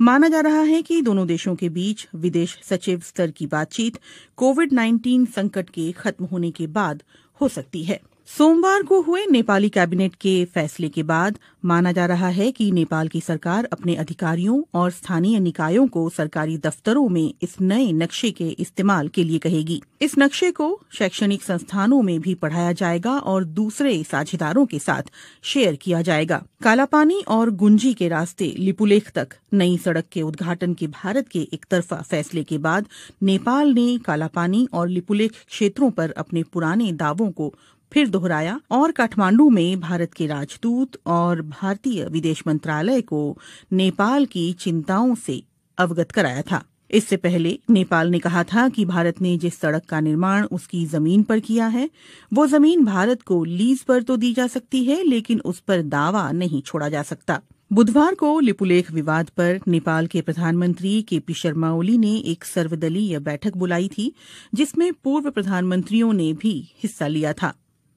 माना जा रहा है कि दोनों देशों के बीच विदेश सचिव स्तर की बातचीत कोविड-19 संकट के खत्म होने के बाद हो सकती है। सोमवार को हुए नेपाली कैबिनेट के फैसले के बाद माना जा रहा है कि नेपाल की सरकार अपने अधिकारियों और स्थानीय निकायों को सरकारी दफ्तरों में इस नए नक्शे के इस्तेमाल के लिए कहेगी। इस नक्शे को शैक्षणिक संस्थानों में भी पढ़ाया जाएगा और दूसरे साझेदारों के साथ शेयर किया जाएगा। कालापानी और गुंजी के रास्ते लिपुलेख तक नई सड़क के उद्घाटन के भारत के एक तरफा फैसले के बाद नेपाल ने कालापानी और लिपुलेख क्षेत्रों पर अपने पुराने दावों को फिर दोहराया और काठमांडू में भारत के राजदूत और भारतीय विदेश मंत्रालय को नेपाल की चिंताओं से अवगत कराया था। इससे पहले नेपाल ने कहा था कि भारत ने जिस सड़क का निर्माण उसकी जमीन पर किया है वो जमीन भारत को लीज पर तो दी जा सकती है, लेकिन उस पर दावा नहीं छोड़ा जा सकता। बुधवार को लिपुलेख विवाद पर नेपाल के प्रधानमंत्री केपी शर्मा ओली ने एक सर्वदलीय बैठक बुलाई थी, जिसमें पूर्व प्रधानमंत्रियों ने भी हिस्सा लिया था।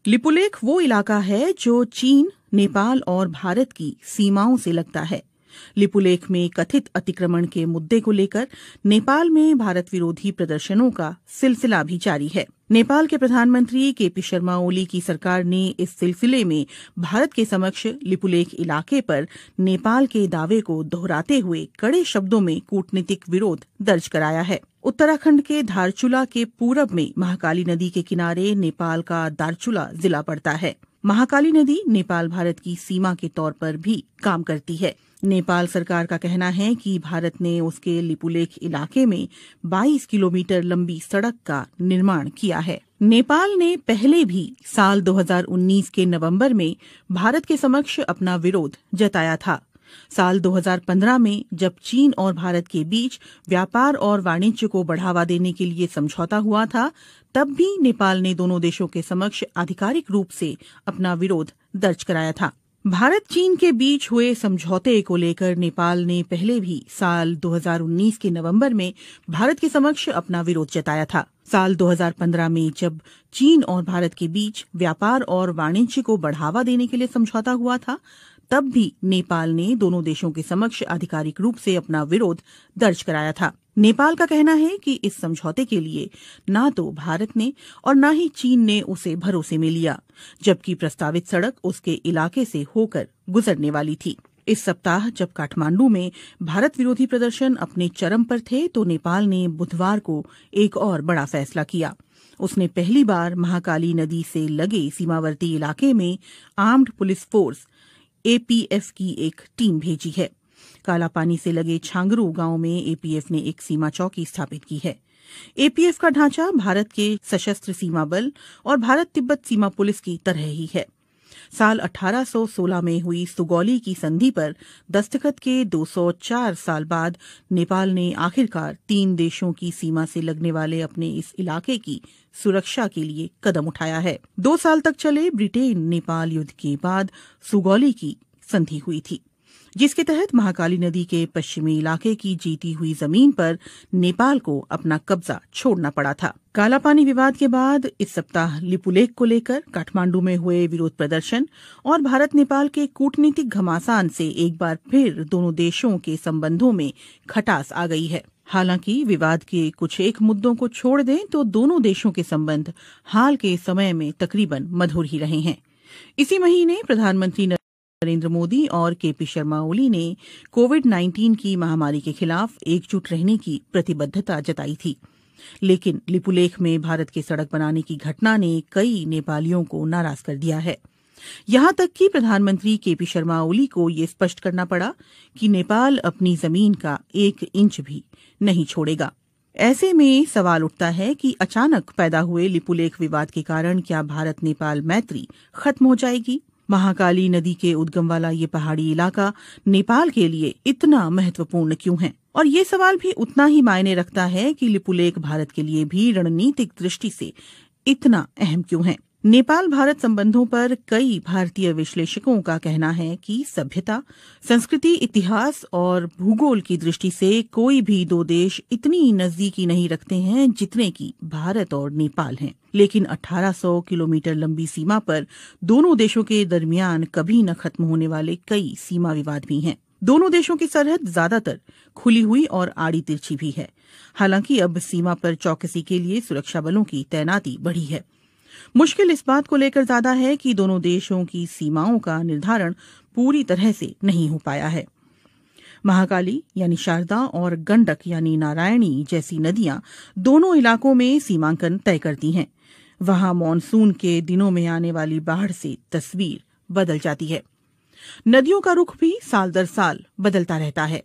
लिपुलेख वो इलाका है जो चीन, नेपाल और भारत की सीमाओं से लगता है। लिपुलेख में कथित अतिक्रमण के मुद्दे को लेकर नेपाल में भारत विरोधी प्रदर्शनों का सिलसिला भी जारी है। नेपाल के प्रधानमंत्री केपी शर्मा ओली की सरकार ने इस सिलसिले में भारत के समक्ष लिपुलेख इलाके पर नेपाल के दावे को दोहराते हुए कड़े शब्दों में कूटनीतिक विरोध दर्ज कराया है। उत्तराखंड के धारचूला के पूरब में महाकाली नदी के किनारे नेपाल का दारचूला जिला पड़ता है। महाकाली नदी नेपाल भारत की सीमा के तौर पर भी काम करती है। नेपाल सरकार का कहना है कि भारत ने उसके लिपुलेख इलाके में 22 किलोमीटर लंबी सड़क का निर्माण किया है। नेपाल ने पहले भी साल 2019 के नवंबर में भारत के समक्ष अपना विरोध जताया था। साल 2015 में जब चीन और भारत के बीच व्यापार और वाणिज्य को बढ़ावा देने के लिए समझौता हुआ था, तब भी नेपाल ने दोनों देशों के समक्ष आधिकारिक रूप से अपना विरोध दर्ज कराया था। भारत चीन के बीच हुए समझौते को लेकर नेपाल ने पहले भी साल 2019 के नवंबर में भारत के समक्ष अपना विरोध जताया था। साल 2015 में जब चीन और भारत के बीच व्यापार और वाणिज्य को बढ़ावा देने के लिए समझौता हुआ था, तब भी नेपाल ने दोनों देशों के समक्ष आधिकारिक रूप से अपना विरोध दर्ज कराया था। नेपाल का कहना है कि इस समझौते के लिए न तो भारत ने और न ही चीन ने उसे भरोसे में लिया, जबकि प्रस्तावित सड़क उसके इलाके से होकर गुजरने वाली थी। इस सप्ताह जब काठमांडू में भारत विरोधी प्रदर्शन अपने चरम पर थे, तो नेपाल ने बुधवार को एक और बड़ा फैसला किया। उसने पहली बार महाकाली नदी से लगे सीमावर्ती इलाके में आर्म्ड पुलिस फोर्स एपीएफ की एक टीम भेजी है। कालापानी से लगे छांगरू गांव में एपीएफ ने एक सीमा चौकी स्थापित की है। एपीएफ का ढांचा भारत के सशस्त्र सीमा बल और भारत तिब्बत सीमा पुलिस की तरह ही है। साल 1816 में हुई सुगौली की संधि पर दस्तखत के 204 साल बाद नेपाल ने आखिरकार 3 देशों की सीमा से लगने वाले अपने इस इलाके की सुरक्षा के लिए कदम उठाया है। 2 साल तक चले ब्रिटेन नेपाल युद्ध के बाद सुगौली की संधि हुई थी, जिसके तहत महाकाली नदी के पश्चिमी इलाके की जीती हुई जमीन पर नेपाल को अपना कब्जा छोड़ना पड़ा था। कालापानी विवाद के बाद इस सप्ताह लिपुलेख को लेकर काठमांडू में हुए विरोध प्रदर्शन और भारत नेपाल के कूटनीतिक घमासान से एक बार फिर दोनों देशों के संबंधों में खटास आ गई है। हालांकि विवाद के कुछ एक मुद्दों को छोड़ दें तो दोनों देशों के संबंध हाल के समय में तकरीबन मधुर ही रहे हैं। इसी महीने प्रधानमंत्री नरेंद्र मोदी और केपी शर्मा ओली ने कोविड-19 की महामारी के खिलाफ एकजुट रहने की प्रतिबद्धता जताई थी, लेकिन लिपुलेख में भारत के सड़क बनाने की घटना ने कई नेपालियों को नाराज कर दिया है। यहां तक कि प्रधानमंत्री केपी शर्मा ओली को ये स्पष्ट करना पड़ा कि नेपाल अपनी जमीन का 1 इंच भी नहीं छोड़ेगा। ऐसे में सवाल उठता है कि अचानक पैदा हुए लिपुलेख विवाद के कारण क्या भारत नेपाल मैत्री खत्म हो जाएगी? महाकाली नदी के उद्गम वाला ये पहाड़ी इलाका नेपाल के लिए इतना महत्वपूर्ण क्यों है? और ये सवाल भी उतना ही मायने रखता है कि लिपुलेख भारत के लिए भी रणनीतिक दृष्टि से इतना अहम क्यों है? नेपाल भारत संबंधों पर कई भारतीय विश्लेषकों का कहना है कि सभ्यता, संस्कृति, इतिहास और भूगोल की दृष्टि से कोई भी 2 देश इतनी नजदीकी नहीं रखते हैं जितने कि भारत और नेपाल हैं। लेकिन 1800 किलोमीटर लंबी सीमा पर दोनों देशों के दरमियान कभी न खत्म होने वाले कई सीमा विवाद भी हैं। दोनों देशों की सरहद ज्यादातर खुली हुई और आड़ी तिरछी भी है। हालांकि अब सीमा पर चौकसी के लिए सुरक्षा बलों की तैनाती बढ़ी है। मुश्किल इस बात को लेकर ज्यादा है कि दोनों देशों की सीमाओं का निर्धारण पूरी तरह से नहीं हो पाया है। महाकाली यानी शारदा और गंडक यानी नारायणी जैसी नदियां दोनों इलाकों में सीमांकन तय करती हैं। वहां मॉनसून के दिनों में आने वाली बाढ़ से तस्वीर बदल जाती है। नदियों का रुख भी साल दर साल बदलता रहता है।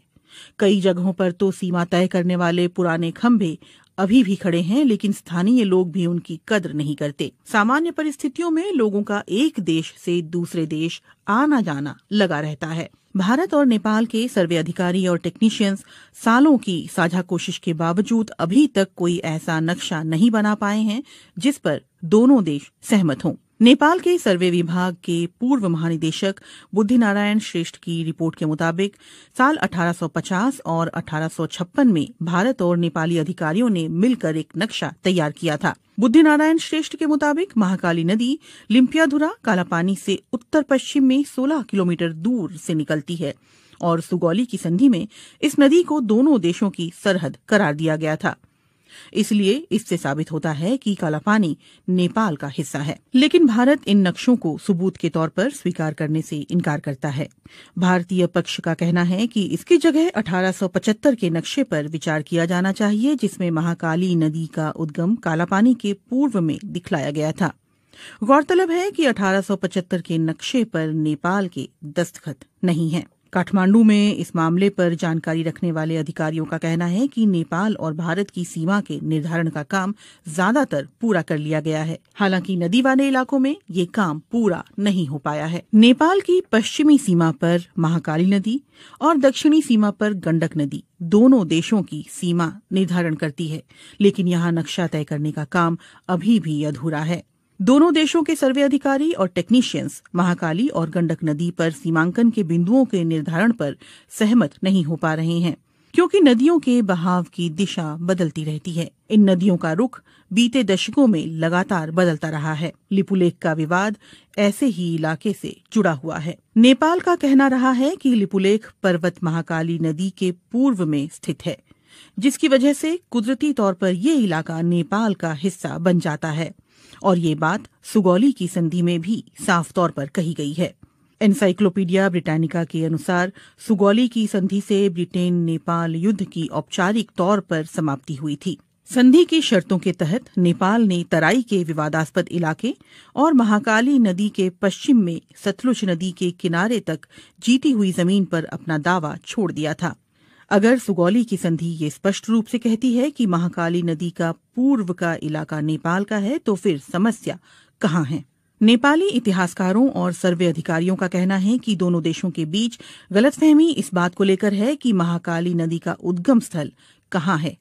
कई जगहों पर तो सीमा तय करने वाले पुराने खंभे अभी भी खड़े हैं, लेकिन स्थानीय लोग भी उनकी कद्र नहीं करते। सामान्य परिस्थितियों में लोगों का एक देश से दूसरे देश आना जाना लगा रहता है। भारत और नेपाल के सर्वे अधिकारी और टेक्नीशियंस सालों की साझा कोशिश के बावजूद अभी तक कोई ऐसा नक्शा नहीं बना पाए हैं जिस पर दोनों देश सहमत हों। नेपाल के सर्वे विभाग के पूर्व महानिदेशक बुद्धिनारायण श्रेष्ठ की रिपोर्ट के मुताबिक साल 1850 और 1856 में भारत और नेपाली अधिकारियों ने मिलकर एक नक्शा तैयार किया था। बुद्धिनारायण श्रेष्ठ के मुताबिक महाकाली नदी लिम्पियाधुरा कालापानी से उत्तर पश्चिम में 16 किलोमीटर दूर से निकलती है और सुगौली की संधि में इस नदी को दोनों देशों की सरहद करार दिया गया था। इसलिए इससे साबित होता है कि कालापानी नेपाल का हिस्सा है। लेकिन भारत इन नक्शों को सबूत के तौर पर स्वीकार करने से इनकार करता है। भारतीय पक्ष का कहना है कि इसकी जगह 1875 के नक्शे पर विचार किया जाना चाहिए, जिसमें महाकाली नदी का उद्गम कालापानी के पूर्व में दिखलाया गया था। गौरतलब है कि 1875 के नक्शे पर नेपाल के दस्तखत नहीं हैं। काठमांडू में इस मामले पर जानकारी रखने वाले अधिकारियों का कहना है कि नेपाल और भारत की सीमा के निर्धारण का काम ज्यादातर पूरा कर लिया गया है। हालांकि नदी वाले इलाकों में ये काम पूरा नहीं हो पाया है। नेपाल की पश्चिमी सीमा पर महाकाली नदी और दक्षिणी सीमा पर गंडक नदी दोनों देशों की सीमा निर्धारण करती है, लेकिन यहाँ नक्शा तय करने का काम अभी भी अधूरा है। दोनों देशों के सर्वे अधिकारी और टेक्नीशियंस महाकाली और गंडक नदी पर सीमांकन के बिंदुओं के निर्धारण पर सहमत नहीं हो पा रहे हैं, क्योंकि नदियों के बहाव की दिशा बदलती रहती है। इन नदियों का रुख बीते दशकों में लगातार बदलता रहा है। लिपुलेख का विवाद ऐसे ही इलाके से जुड़ा हुआ है। नेपाल का कहना रहा है कि लिपुलेख पर्वत महाकाली नदी के पूर्व में स्थित है, जिसकी वजह से कुदरती तौर पर ये इलाका नेपाल का हिस्सा बन जाता है, और ये बात सुगौली की संधि में भी साफ तौर पर कही गई है। एनसाइक्लोपीडिया ब्रिटानिका के अनुसार सुगौली की संधि से ब्रिटेन नेपाल युद्ध की औपचारिक तौर पर समाप्ति हुई थी। संधि की शर्तों के तहत नेपाल ने तराई के विवादास्पद इलाके और महाकाली नदी के पश्चिम में सतलुज नदी के किनारे तक जीती हुई जमीन पर अपना दावा छोड़ दिया था। अगर सुगौली की संधि ये स्पष्ट रूप से कहती है कि महाकाली नदी का पूर्व का इलाका नेपाल का है, तो फिर समस्या कहाँ है? नेपाली इतिहासकारों और सर्वे अधिकारियों का कहना है कि दोनों देशों के बीच गलतफहमी इस बात को लेकर है कि महाकाली नदी का उद्गम स्थल कहाँ है,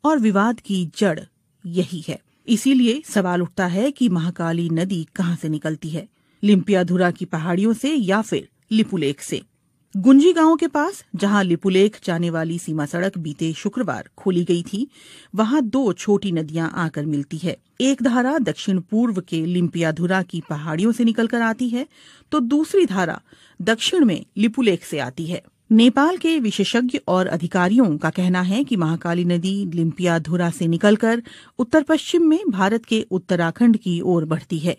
और विवाद की जड़ यही है। इसीलिए सवाल उठता है कि महाकाली नदी कहाँ से निकलती है, लिम्पियाधुरा की पहाड़ियों से या फिर लिपुलेख से। गुंजी गांव के पास जहां लिपुलेख जाने वाली सीमा सड़क बीते शुक्रवार खोली गई थी, वहां दो छोटी नदियां आकर मिलती है। एक धारा दक्षिण पूर्व के लिम्पियाधुरा की पहाड़ियों से निकलकर आती है, तो दूसरी धारा दक्षिण में लिपुलेख से आती है। नेपाल के विशेषज्ञ और अधिकारियों का कहना है कि महाकाली नदी लिम्पियाधुरा से निकलकर उत्तर पश्चिम में भारत के उत्तराखंड की ओर बढ़ती है,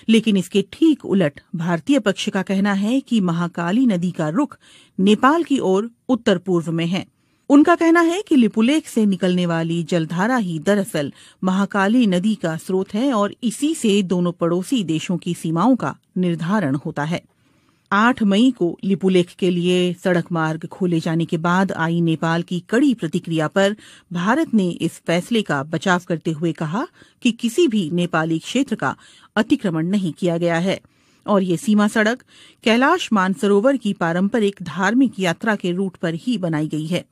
लेकिन इसके ठीक उलट भारतीय पक्ष का कहना है कि महाकाली नदी का रुख नेपाल की ओर उत्तर पूर्व में है। उनका कहना है कि लिपुलेख से निकलने वाली जलधारा ही दरअसल महाकाली नदी का स्रोत है और इसी से दोनों पड़ोसी देशों की सीमाओं का निर्धारण होता है। 8 मई को लिपुलेख के लिए सड़क मार्ग खोले जाने के बाद आई नेपाल की कड़ी प्रतिक्रिया पर भारत ने इस फैसले का बचाव करते हुए कहा कि किसी भी नेपाली क्षेत्र का अतिक्रमण नहीं किया गया है और ये सीमा सड़क कैलाश मानसरोवर की पारंपरिक धार्मिक यात्रा के रूट पर ही बनाई गई है।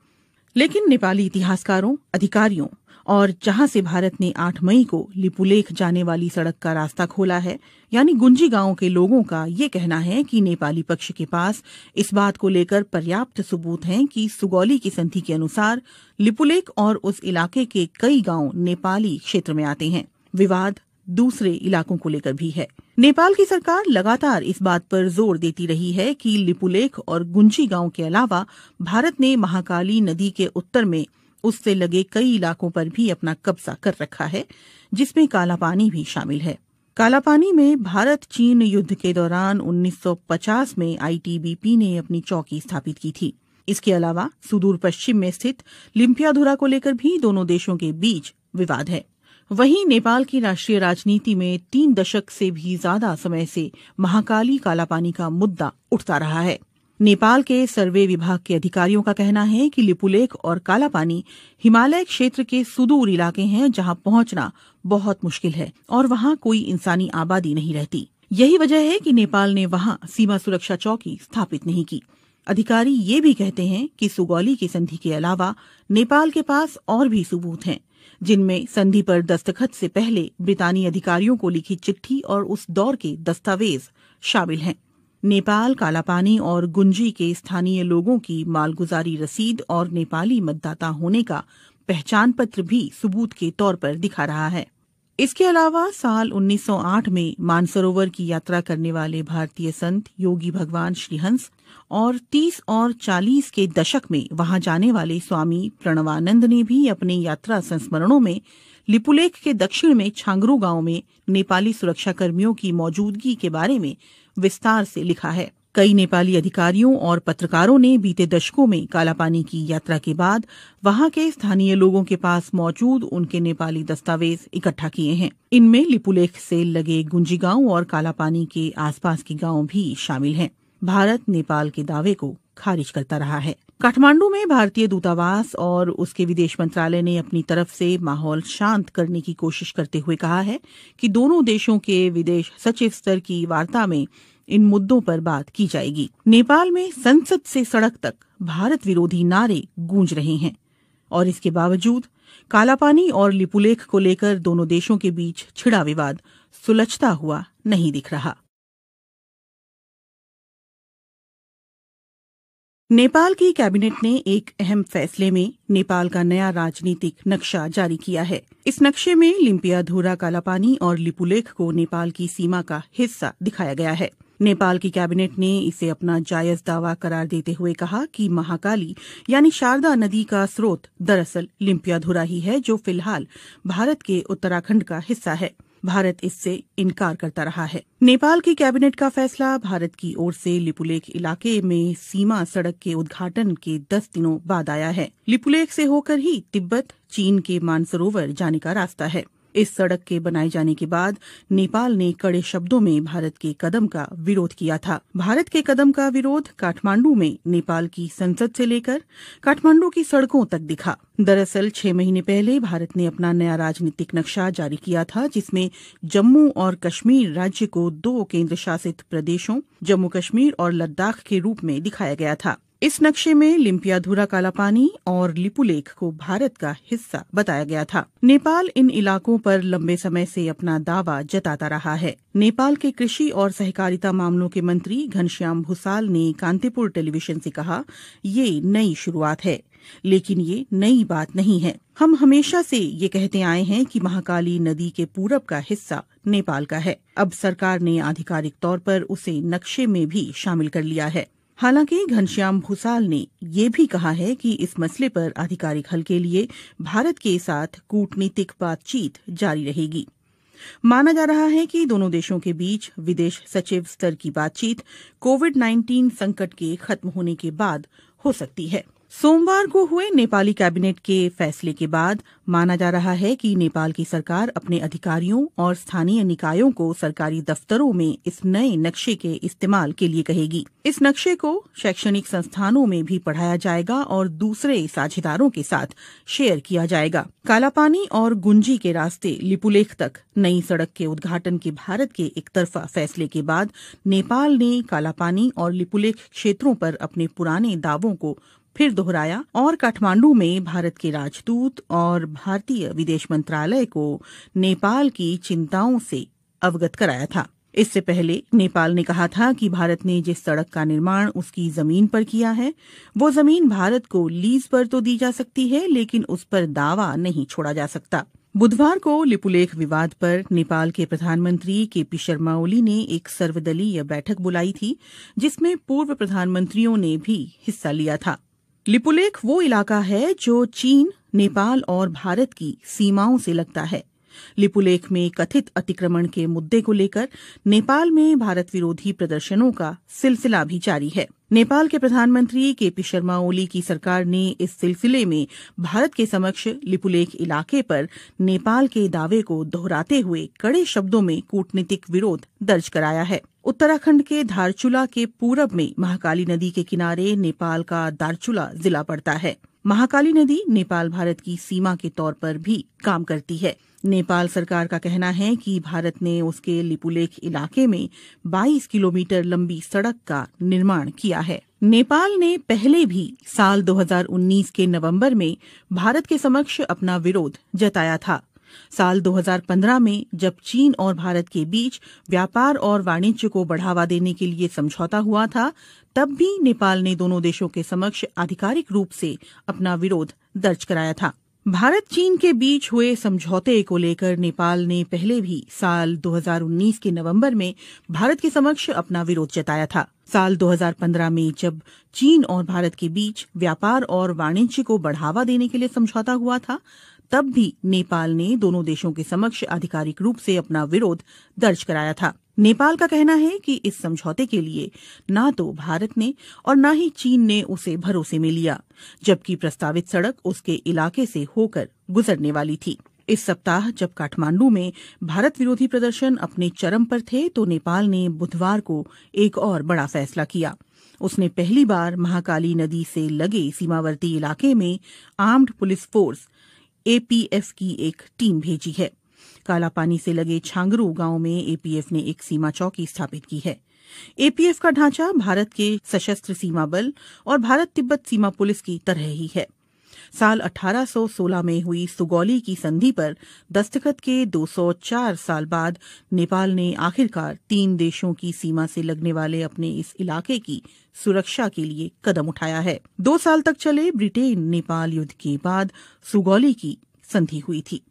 लेकिन नेपाली इतिहासकारों, अधिकारियों और जहां से भारत ने 8 मई को लिपुलेख जाने वाली सड़क का रास्ता खोला है, यानी गुंजी गांव के लोगों का ये कहना है कि नेपाली पक्ष के पास इस बात को लेकर पर्याप्त सबूत हैं कि सुगौली की संधि के अनुसार लिपुलेख और उस इलाके के कई गांव नेपाली क्षेत्र में आते हैं। विवाद दूसरे इलाकों को लेकर भी है। नेपाल की सरकार लगातार इस बात पर जोर देती रही है कि लिपुलेख और गुंजी गांव के अलावा भारत ने महाकाली नदी के उत्तर में उससे लगे कई इलाकों पर भी अपना कब्जा कर रखा है, जिसमें काला पानी भी शामिल है। कालापानी में भारत चीन युद्ध के दौरान 1950 में आईटीबीपी ने अपनी चौकी स्थापित की थी। इसके अलावा सुदूर पश्चिम में स्थित लिम्पियाधुरा को लेकर भी दोनों देशों के बीच विवाद है। वहीं नेपाल की राष्ट्रीय राजनीति में 3 दशक से भी ज्यादा समय से महाकाली कालापानी का मुद्दा उठता रहा है। नेपाल के सर्वे विभाग के अधिकारियों का कहना है कि लिपुलेख और कालापानी हिमालय क्षेत्र के सुदूर इलाके हैं जहां पहुंचना बहुत मुश्किल है और वहां कोई इंसानी आबादी नहीं रहती। यही वजह है कि नेपाल ने वहां सीमा सुरक्षा चौकी स्थापित नहीं की। अधिकारी ये भी कहते हैं कि सुगौली की संधि के अलावा नेपाल के पास और भी सबूत हैं, जिनमें संधि पर दस्तखत से पहले ब्रितानी अधिकारियों को लिखी चिट्ठी और उस दौर के दस्तावेज शामिल हैं। नेपाल कालापानी और गुंजी के स्थानीय लोगों की मालगुजारी रसीद और नेपाली मतदाता होने का पहचान पत्र भी सबूत के तौर पर दिखा रहा है। इसके अलावा साल 1908 में मानसरोवर की यात्रा करने वाले भारतीय संत योगी भगवान श्रीहंस और 30 और 40 के दशक में वहां जाने वाले स्वामी प्रणवानंद ने भी अपने यात्रा संस्मरणों में लिपुलेख के दक्षिण में छांगरू गांव में नेपाली सुरक्षा कर्मियों की मौजूदगी के बारे में विस्तार से लिखा है। कई नेपाली अधिकारियों और पत्रकारों ने बीते दशकों में कालापानी की यात्रा के बाद वहां के स्थानीय लोगों के पास मौजूद उनके नेपाली दस्तावेज इकट्ठा किए हैं। इनमें लिपुलेख से लगे गुंजी गांव और कालापानी के आसपास के गांव भी शामिल हैं। भारत नेपाल के दावे को खारिज करता रहा है। काठमांडू में भारतीय दूतावास और उसके विदेश मंत्रालय ने अपनी तरफ से माहौल शांत करने की कोशिश करते हुए कहा है कि दोनों देशों के विदेश सचिव स्तर की वार्ता में इन मुद्दों पर बात की जाएगी। नेपाल में संसद से सड़क तक भारत विरोधी नारे गूंज रहे हैं और इसके बावजूद कालापानी और लिपुलेख को लेकर दोनों देशों के बीच छिड़ा विवाद सुलझता हुआ नहीं दिख रहा। नेपाल की कैबिनेट ने एक अहम फैसले में नेपाल का नया राजनीतिक नक्शा जारी किया है। इस नक्शे में लिम्पियाधुरा कालापानी और लिपुलेख को नेपाल की सीमा का हिस्सा दिखाया गया है। नेपाल की कैबिनेट ने इसे अपना जायज दावा करार देते हुए कहा कि महाकाली यानी शारदा नदी का स्रोत दरअसल लिम्पियाधुरा ही है, जो फिलहाल भारत के उत्तराखंड का हिस्सा है। भारत इससे इनकार करता रहा है। नेपाल की कैबिनेट का फैसला भारत की ओर से लिपुलेख इलाके में सीमा सड़क के उद्घाटन के 10 दिनों बाद आया है। लिपुलेख से होकर ही तिब्बत चीन के मानसरोवर जाने का रास्ता है। इस सड़क के बनाए जाने के बाद नेपाल ने कड़े शब्दों में भारत के कदम का विरोध किया था। भारत के कदम का विरोध काठमांडू में नेपाल की संसद से लेकर काठमांडू की सड़कों तक दिखा। दरअसल 6 महीने पहले भारत ने अपना नया राजनीतिक नक्शा जारी किया था, जिसमें जम्मू और कश्मीर राज्य को 2 केंद्र शासित प्रदेशों जम्मू कश्मीर और लद्दाख के रूप में दिखाया गया था। इस नक्शे में लिम्पियाधुरा कालापानी और लिपुलेख को भारत का हिस्सा बताया गया था। नेपाल इन इलाकों पर लंबे समय से अपना दावा जताता रहा है। नेपाल के कृषि और सहकारिता मामलों के मंत्री घनश्याम भूसाल ने कांतिपुर टेलीविजन से कहा, ये नई शुरुआत है, लेकिन ये नई बात नहीं है। हम हमेशा से ये कहते आए हैं कि महाकाली नदी के पूरब का हिस्सा नेपाल का है। अब सरकार ने आधिकारिक तौर पर उसे नक्शे में भी शामिल कर लिया है। हालांकि घनश्याम भूसाल ने ये भी कहा है कि इस मसले पर आधिकारिक हल के लिए भारत के साथ कूटनीतिक बातचीत जारी रहेगी। माना जा रहा है कि दोनों देशों के बीच विदेश सचिव स्तर की बातचीत कोविड-19 संकट के खत्म होने के बाद हो सकती है। सोमवार को हुए नेपाली कैबिनेट के फैसले के बाद माना जा रहा है कि नेपाल की सरकार अपने अधिकारियों और स्थानीय निकायों को सरकारी दफ्तरों में इस नए नक्शे के इस्तेमाल के लिए कहेगी। इस नक्शे को शैक्षणिक संस्थानों में भी पढ़ाया जाएगा और दूसरे साझेदारों के साथ शेयर किया जाएगा। कालापानी और गुंजी के रास्ते लिपुलेख तक नई सड़क के उद्घाटन के भारत के एकतरफा फैसले के बाद नेपाल ने कालापानी और लिपुलेख क्षेत्रों पर अपने पुराने दावों को फिर दोहराया और काठमांडू में भारत के राजदूत और भारतीय विदेश मंत्रालय को नेपाल की चिंताओं से अवगत कराया था। इससे पहले नेपाल ने कहा था कि भारत ने जिस सड़क का निर्माण उसकी जमीन पर किया है, वो जमीन भारत को लीज पर तो दी जा सकती है, लेकिन उस पर दावा नहीं छोड़ा जा सकता। बुधवार को लिपुलेख विवाद पर नेपाल के प्रधानमंत्री केपी शर्मा ओली ने एक सर्वदलीय बैठक बुलाई थी, जिसमें पूर्व प्रधानमंत्रियों ने भी हिस्सा लिया था। लिपुलेख वो इलाका है जो चीन, नेपाल और भारत की सीमाओं से लगता है। लिपुलेख में कथित अतिक्रमण के मुद्दे को लेकर नेपाल में भारत विरोधी प्रदर्शनों का सिलसिला भी जारी है। नेपाल के प्रधानमंत्री केपी शर्मा ओली की सरकार ने इस सिलसिले में भारत के समक्ष लिपुलेख इलाके पर नेपाल के दावे को दोहराते हुए कड़े शब्दों में कूटनीतिक विरोध दर्ज कराया है। उत्तराखंड के धारचूला के पूरब में महाकाली नदी के किनारे नेपाल का दारचूला जिला पड़ता है। महाकाली नदी नेपाल भारत की सीमा के तौर पर भी काम करती है। नेपाल सरकार का कहना है कि भारत ने उसके लिपुलेख इलाके में 22 किलोमीटर लंबी सड़क का निर्माण किया है। नेपाल ने पहले भी साल 2019 के नवंबर में भारत के समक्ष अपना विरोध जताया था। साल 2015 में जब चीन और भारत के बीच व्यापार और वाणिज्य को बढ़ावा देने के लिए समझौता हुआ था, तब भी नेपाल ने दोनों देशों के समक्ष आधिकारिक रूप से अपना विरोध दर्ज कराया था। भारत चीन के बीच हुए समझौते को लेकर नेपाल ने पहले भी साल 2019 के नवंबर में भारत के समक्ष अपना विरोध जताया था। साल 2015 में जब चीन और भारत के बीच व्यापार और वाणिज्य को बढ़ावा देने के लिए समझौता हुआ था, तब भी नेपाल ने दोनों देशों के समक्ष आधिकारिक रूप से अपना विरोध दर्ज कराया था। नेपाल का कहना है कि इस समझौते के लिए न तो भारत ने और न ही चीन ने उसे भरोसे में लिया, जबकि प्रस्तावित सड़क उसके इलाके से होकर गुजरने वाली थी। इस सप्ताह जब काठमांडू में भारत विरोधी प्रदर्शन अपने चरम पर थे, तो नेपाल ने बुधवार को एक और बड़ा फैसला किया। उसने पहली बार महाकाली नदी से लगे सीमावर्ती इलाके में आर्म्ड पुलिस फोर्स एपीएफ की एक टीम भेजी है। कालापानी से लगे छांगरू गांव में एपीएफ ने एक सीमा चौकी स्थापित की है। एपीएफ का ढांचा भारत के सशस्त्र सीमा बल और भारत तिब्बत सीमा पुलिस की तरह ही है। साल 1816 में हुई सुगौली की संधि पर दस्तखत के 204 साल बाद नेपाल ने आखिरकार 3 देशों की सीमा से लगने वाले अपने इस इलाके की सुरक्षा के लिए कदम उठाया है। 2 साल तक चले ब्रिटेन नेपाल युद्ध के बाद सुगौली की संधि हुई थी,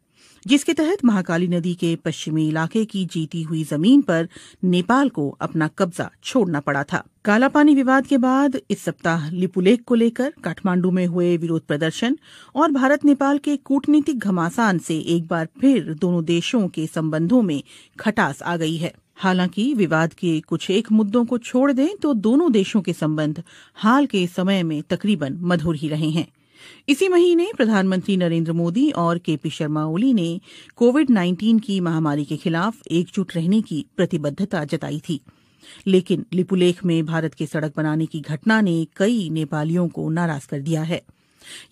जिसके तहत महाकाली नदी के पश्चिमी इलाके की जीती हुई जमीन पर नेपाल को अपना कब्जा छोड़ना पड़ा था। कालापानी विवाद के बाद इस सप्ताह लिपुलेख को लेकर काठमांडू में हुए विरोध प्रदर्शन और भारत नेपाल के कूटनीतिक घमासान से एक बार फिर दोनों देशों के संबंधों में खटास आ गई है। हालांकि विवाद के कुछ एक मुद्दों को छोड़ दें तो दोनों देशों के संबंध हाल के समय में तकरीबन मधुर ही रहे हैं। इसी महीने प्रधानमंत्री नरेंद्र मोदी और केपी शर्मा ओली ने कोविड-19 की महामारी के खिलाफ एकजुट रहने की प्रतिबद्धता जताई थी, लेकिन लिपुलेख में भारत के सड़क बनाने की घटना ने कई नेपालियों को नाराज कर दिया है।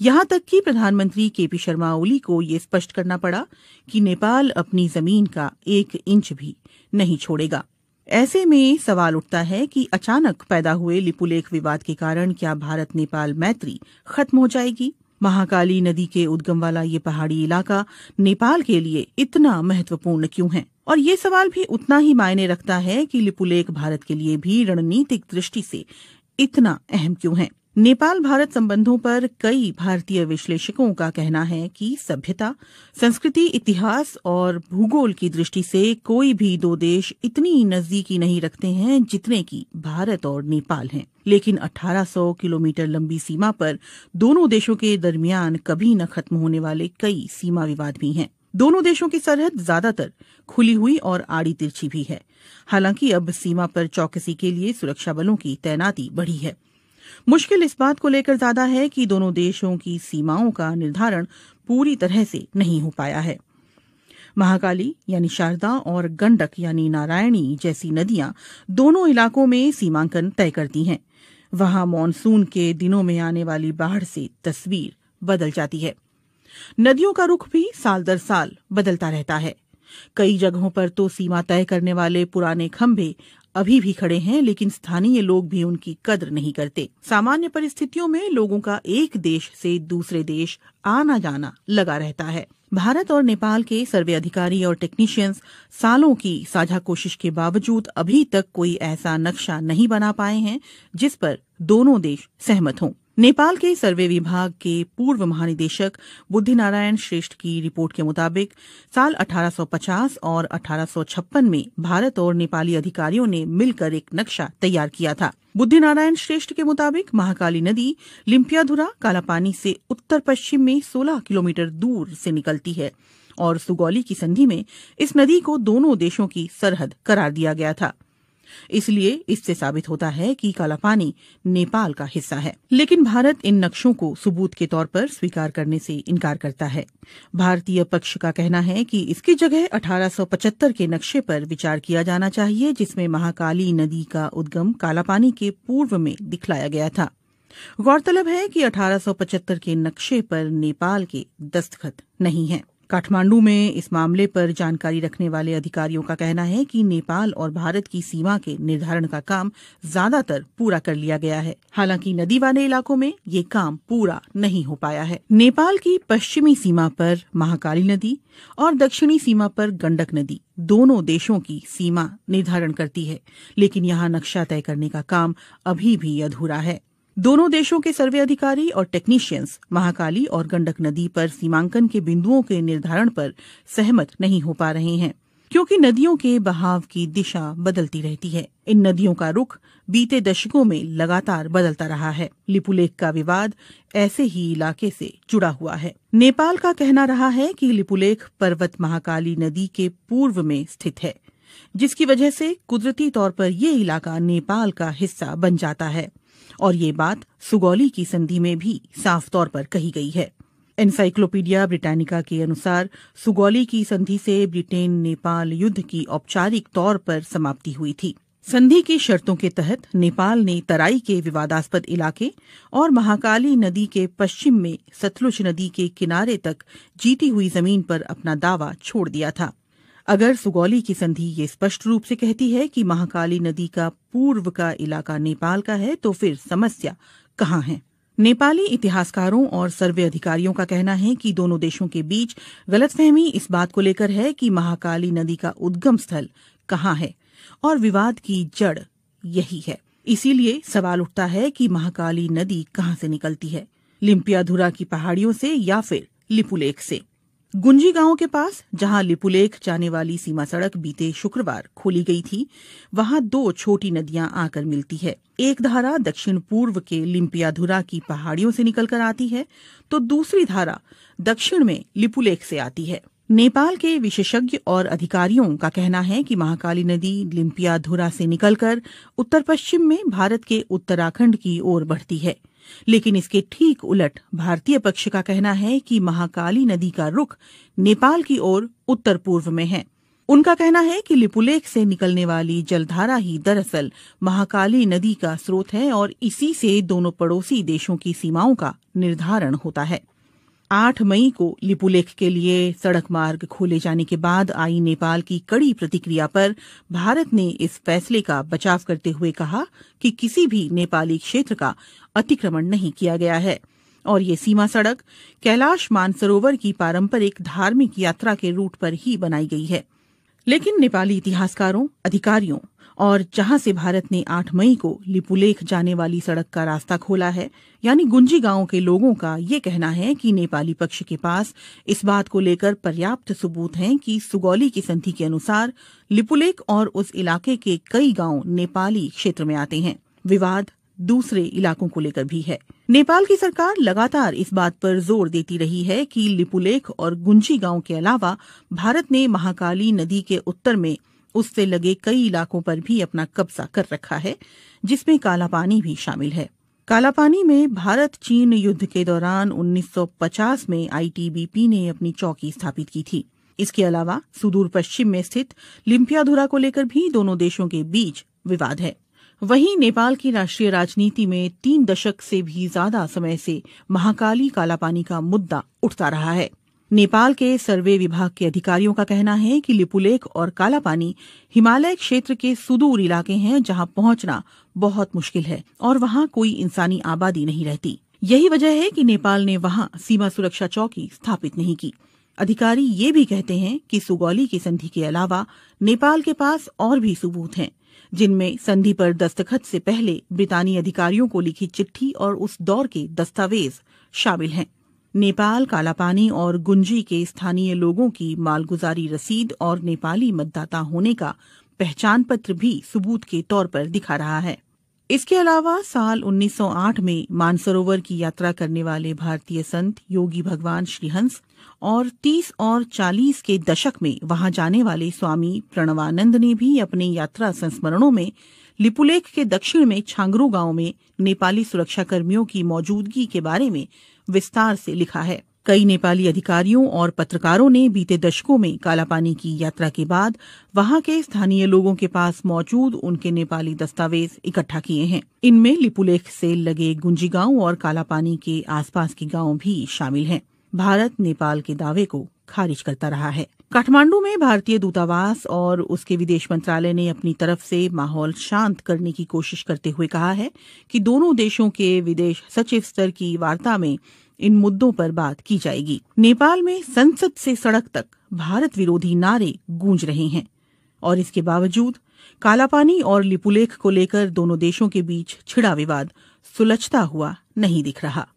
यहां तक कि प्रधानमंत्री केपी शर्मा ओली को ये स्पष्ट करना पड़ा कि नेपाल अपनी जमीन का 1 इंच भी नहीं छोड़ेगा। ऐसे में सवाल उठता है कि अचानक पैदा हुए लिपुलेख विवाद के कारण क्या भारत नेपाल मैत्री खत्म हो जाएगी? महाकाली नदी के उद्गम वाला ये पहाड़ी इलाका नेपाल के लिए इतना महत्वपूर्ण क्यों है? और ये सवाल भी उतना ही मायने रखता है कि लिपुलेख भारत के लिए भी रणनीतिक दृष्टि से इतना अहम क्यों है? नेपाल भारत संबंधों पर कई भारतीय विश्लेषकों का कहना है कि सभ्यता, संस्कृति, इतिहास और भूगोल की दृष्टि से कोई भी 2 देश इतनी नजदीकी नहीं रखते हैं जितने कि भारत और नेपाल हैं। लेकिन 1800 किलोमीटर लंबी सीमा पर दोनों देशों के दरमियान कभी न खत्म होने वाले कई सीमा विवाद भी हैं। दोनों देशों की सरहद ज्यादातर खुली हुई और आड़ी तिरछी भी है। हालांकि अब सीमा पर चौकसी के लिए सुरक्षा बलों की तैनाती बढ़ी है। मुश्किल इस बात को लेकर ज्यादा है कि दोनों देशों की सीमाओं का निर्धारण पूरी तरह से नहीं हो पाया है। महाकाली यानी शारदा और गंडक यानी नारायणी जैसी नदियां दोनों इलाकों में सीमांकन तय करती हैं। वहां मॉनसून के दिनों में आने वाली बाढ़ से तस्वीर बदल जाती है। नदियों का रुख भी साल दर साल बदलता रहता है। कई जगहों पर तो सीमा तय करने वाले पुराने खंभे अभी भी खड़े हैं, लेकिन स्थानीय लोग भी उनकी कद्र नहीं करते। सामान्य परिस्थितियों में लोगों का एक देश से दूसरे देश आना जाना लगा रहता है। भारत और नेपाल के सर्वे अधिकारी और टेक्नीशियंस सालों की साझा कोशिश के बावजूद अभी तक कोई ऐसा नक्शा नहीं बना पाए हैं जिस पर दोनों देश सहमत हों। नेपाल के सर्वे विभाग के पूर्व महानिदेशक बुद्धिनारायण श्रेष्ठ की रिपोर्ट के मुताबिक साल 1850 और 1856 में भारत और नेपाली अधिकारियों ने मिलकर एक नक्शा तैयार किया था। बुद्धिनारायण श्रेष्ठ के मुताबिक महाकाली नदी लिम्पियाधुरा कालापानी से उत्तर पश्चिम में 16 किलोमीटर दूर से निकलती है और सुगौली की संधि में इस नदी को दोनों देशों की सरहद करार दिया गया था। इसलिए इससे साबित होता है कि कालापानी नेपाल का हिस्सा है। लेकिन भारत इन नक्शों को सबूत के तौर पर स्वीकार करने से इनकार करता है। भारतीय पक्ष का कहना है कि इसकी जगह 1875 के नक्शे पर विचार किया जाना चाहिए, जिसमें महाकाली नदी का उद्गम कालापानी के पूर्व में दिखलाया गया था। गौरतलब है कि 1875 के नक्शे पर नेपाल के दस्तखत नहीं हैं। काठमांडू में इस मामले पर जानकारी रखने वाले अधिकारियों का कहना है कि नेपाल और भारत की सीमा के निर्धारण का काम ज्यादातर पूरा कर लिया गया है। हालांकि नदी वाले इलाकों में ये काम पूरा नहीं हो पाया है। नेपाल की पश्चिमी सीमा पर महाकाली नदी और दक्षिणी सीमा पर गंडक नदी दोनों देशों की सीमा निर्धारण करती है, लेकिन यहाँ नक्शा तय करने का काम अभी भी अधूरा है। दोनों देशों के सर्वे अधिकारी और टेक्नीशियंस महाकाली और गंडक नदी पर सीमांकन के बिंदुओं के निर्धारण पर सहमत नहीं हो पा रहे हैं, क्योंकि नदियों के बहाव की दिशा बदलती रहती है। इन नदियों का रुख बीते दशकों में लगातार बदलता रहा है। लिपुलेख का विवाद ऐसे ही इलाके से जुड़ा हुआ है। नेपाल का कहना रहा है कि लिपुलेख पर्वत महाकाली नदी के पूर्व में स्थित है, जिसकी वजह से कुदरती तौर पर ये इलाका नेपाल का हिस्सा बन जाता है, और ये बात सुगौली की संधि में भी साफ तौर पर कही गई है। एनसाइक्लोपीडिया ब्रिटानिका के अनुसार सुगौली की संधि से ब्रिटेन नेपाल युद्ध की औपचारिक तौर पर समाप्ति हुई थी। संधि की शर्तों के तहत नेपाल ने तराई के विवादास्पद इलाके और महाकाली नदी के पश्चिम में सतलुज नदी के किनारे तक जीती हुई जमीन पर अपना दावा छोड़ दिया था। अगर सुगौली की संधि ये स्पष्ट रूप से कहती है कि महाकाली नदी का पूर्व का इलाका नेपाल का है, तो फिर समस्या कहाँ है? नेपाली इतिहासकारों और सर्वे अधिकारियों का कहना है कि दोनों देशों के बीच गलतफहमी इस बात को लेकर है कि महाकाली नदी का उद्गम स्थल कहाँ है, और विवाद की जड़ यही है। इसीलिए सवाल उठता है कि महाकाली नदी कहाँ से निकलती है, लिम्पियाधुरा की पहाड़ियों से या फिर लिपुलेख से? गुंजी गांव के पास जहां लिपुलेख जाने वाली सीमा सड़क बीते शुक्रवार खोली गई थी, वहां दो छोटी नदियां आकर मिलती है। एक धारा दक्षिण पूर्व के लिम्पियाधुरा की पहाड़ियों से निकलकर आती है, तो दूसरी धारा दक्षिण में लिपुलेख से आती है। नेपाल के विशेषज्ञ और अधिकारियों का कहना है कि महाकाली नदी लिम्पियाधुरा से निकलकर उत्तर पश्चिम में भारत के उत्तराखंड की ओर बढ़ती है, लेकिन इसके ठीक उलट भारतीय पक्ष का कहना है कि महाकाली नदी का रुख नेपाल की ओर उत्तर पूर्व में है। उनका कहना है कि लिपुलेख से निकलने वाली जलधारा ही दरअसल महाकाली नदी का स्रोत है, और इसी से दोनों पड़ोसी देशों की सीमाओं का निर्धारण होता है। 8 मई को लिपुलेख के लिए सड़क मार्ग खोले जाने के बाद आई नेपाल की कड़ी प्रतिक्रिया पर भारत ने इस फैसले का बचाव करते हुए कहा कि किसी भी नेपाली क्षेत्र का अतिक्रमण नहीं किया गया है, और ये सीमा सड़क कैलाश मानसरोवर की पारंपरिक धार्मिक यात्रा के रूट पर ही बनाई गई है। लेकिन नेपाली इतिहासकारों, अधिकारियों और जहां से भारत ने 8 मई को लिपुलेख जाने वाली सड़क का रास्ता खोला है, यानी गुंजी गांव के लोगों का ये कहना है कि नेपाली पक्ष के पास इस बात को लेकर पर्याप्त सबूत हैं कि सुगौली की संधि के अनुसार लिपुलेख और उस इलाके के कई गांव नेपाली क्षेत्र में आते हैं। विवाद दूसरे इलाकों को लेकर भी है। नेपाल की सरकार लगातार इस बात पर जोर देती रही है कि लिपुलेख और गुंजी गांव के अलावा भारत ने महाकाली नदी के उत्तर में उससे लगे कई इलाकों पर भी अपना कब्जा कर रखा है, जिसमें कालापानी भी शामिल है। कालापानी में भारत चीन युद्ध के दौरान 1950 में आईटीबीपी ने अपनी चौकी स्थापित की थी। इसके अलावा सुदूर पश्चिम में स्थित लिम्पियाधुरा को लेकर भी दोनों देशों के बीच विवाद है। वहीं नेपाल की राष्ट्रीय राजनीति में 3 दशक से भी ज्यादा समय से महाकाली कालापानी का मुद्दा उठता रहा है। नेपाल के सर्वे विभाग के अधिकारियों का कहना है कि लिपुलेख और कालापानी हिमालय क्षेत्र के सुदूर इलाके हैं, जहां पहुंचना बहुत मुश्किल है और वहां कोई इंसानी आबादी नहीं रहती। यही वजह है कि नेपाल ने वहां सीमा सुरक्षा चौकी स्थापित नहीं की। अधिकारी ये भी कहते हैं कि सुगौली की संधि के अलावा नेपाल के पास और भी सबूत हैं, जिनमें संधि पर दस्तखत से पहले ब्रितानी अधिकारियों को लिखी चिट्ठी और उस दौर के दस्तावेज शामिल हैं। नेपाल कालापानी और गुंजी के स्थानीय लोगों की मालगुजारी रसीद और नेपाली मतदाता होने का पहचान पत्र भी सबूत के तौर पर दिखा रहा है। इसके अलावा साल 1908 में मानसरोवर की यात्रा करने वाले भारतीय संत योगी भगवान श्रीहंस और 30 और 40 के दशक में वहां जाने वाले स्वामी प्रणवानंद ने भी अपने यात्रा संस्मरणों में लिपुलेख के दक्षिण में छांगरू गांव में नेपाली सुरक्षाकर्मियों की मौजूदगी के बारे में विस्तार से लिखा है। कई नेपाली अधिकारियों और पत्रकारों ने बीते दशकों में कालापानी की यात्रा के बाद वहां के स्थानीय लोगों के पास मौजूद उनके नेपाली दस्तावेज इकट्ठा किए हैं। इनमें लिपुलेख से लगे गुंजी गांव और कालापानी के आसपास के गांव भी शामिल हैं। भारत नेपाल के दावे को खारिज करता रहा है। काठमांडू में भारतीय दूतावास और उसके विदेश मंत्रालय ने अपनी तरफ से माहौल शांत करने की कोशिश करते हुए कहा है कि दोनों देशों के विदेश सचिव स्तर की वार्ता में इन मुद्दों पर बात की जाएगी। नेपाल में संसद से सड़क तक भारत विरोधी नारे गूंज रहे हैं और इसके बावजूद कालापानी और लिपुलेख को लेकर दोनों देशों के बीच छिड़ा विवाद सुलझता हुआ नहीं दिख रहा।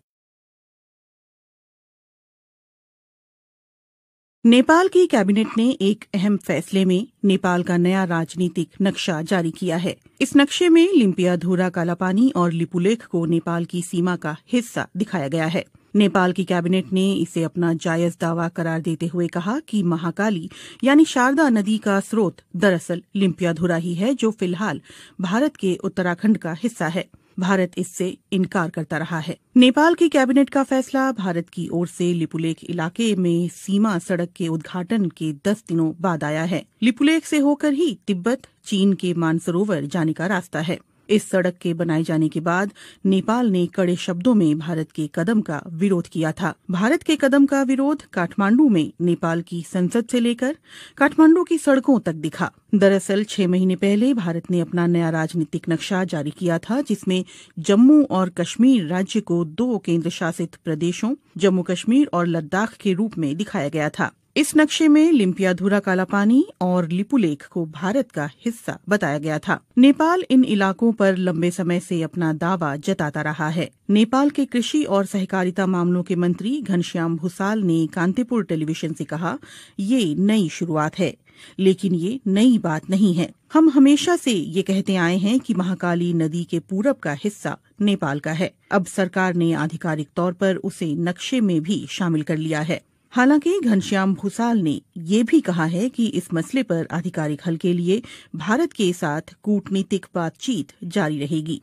नेपाल की कैबिनेट ने एक अहम फैसले में नेपाल का नया राजनीतिक नक्शा जारी किया है। इस नक्शे में लिम्पियाधुरा कालापानी और लिपुलेख को नेपाल की सीमा का हिस्सा दिखाया गया है। नेपाल की कैबिनेट ने इसे अपना जायज दावा करार देते हुए कहा कि महाकाली यानी शारदा नदी का स्रोत दरअसल लिम्पियाधुरा ही है, जो फिलहाल भारत के उत्तराखंड का हिस्सा है। भारत इससे इनकार करता रहा है। नेपाल की कैबिनेट का फैसला भारत की ओर से लिपुलेख इलाके में सीमा सड़क के उद्घाटन के 10 दिनों बाद आया है। लिपुलेख से होकर ही तिब्बत चीन के मानसरोवर जाने का रास्ता है। इस सड़क के बनाए जाने के बाद नेपाल ने कड़े शब्दों में भारत के कदम का विरोध किया था। भारत के कदम का विरोध काठमांडू में नेपाल की संसद से लेकर काठमांडू की सड़कों तक दिखा। दरअसल 6 महीने पहले भारत ने अपना नया राजनीतिक नक्शा जारी किया था, जिसमें जम्मू और कश्मीर राज्य को 2 केंद्र शासित प्रदेशों जम्मू कश्मीर और लद्दाख के रूप में दिखाया गया था। इस नक्शे में लिम्पियाधुरा कालापानी और लिपुलेख को भारत का हिस्सा बताया गया था। नेपाल इन इलाकों पर लंबे समय से अपना दावा जताता रहा है। नेपाल के कृषि और सहकारिता मामलों के मंत्री घनश्याम भूसाल ने कांतिपुर टेलीविजन से कहा, ये नई शुरुआत है, लेकिन ये नई बात नहीं है। हम हमेशा से ये कहते आए हैं कि महाकाली नदी के पूरब का हिस्सा नेपाल का है। अब सरकार ने आधिकारिक तौर पर उसे नक्शे में भी शामिल कर लिया है। हालांकि घनश्याम भूसाल ने ये भी कहा है कि इस मसले पर आधिकारिक हल के लिए भारत के साथ कूटनीतिक बातचीत जारी रहेगी।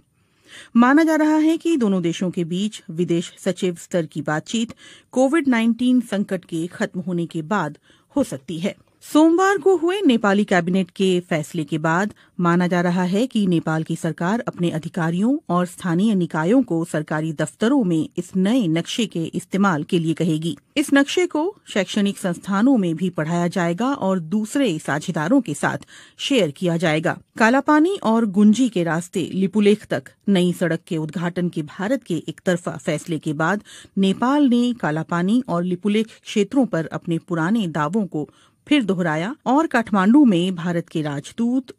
माना जा रहा है कि दोनों देशों के बीच विदेश सचिव स्तर की बातचीत कोविड-19 संकट के खत्म होने के बाद हो सकती है। सोमवार को हुए नेपाली कैबिनेट के फैसले के बाद माना जा रहा है कि नेपाल की सरकार अपने अधिकारियों और स्थानीय निकायों को सरकारी दफ्तरों में इस नए नक्शे के इस्तेमाल के लिए कहेगी। इस नक्शे को शैक्षणिक संस्थानों में भी पढ़ाया जाएगा और दूसरे साझेदारों के साथ शेयर किया जाएगा। कालापानी और गुंजी के रास्ते लिपुलेख तक नई सड़क के उद्घाटन के भारत के एकतरफा फैसले के बाद नेपाल ने कालापानी और लिपुलेख क्षेत्रों पर अपने पुराने दावों को फिर दोहराया और काठमांडू में भारत के राजदूत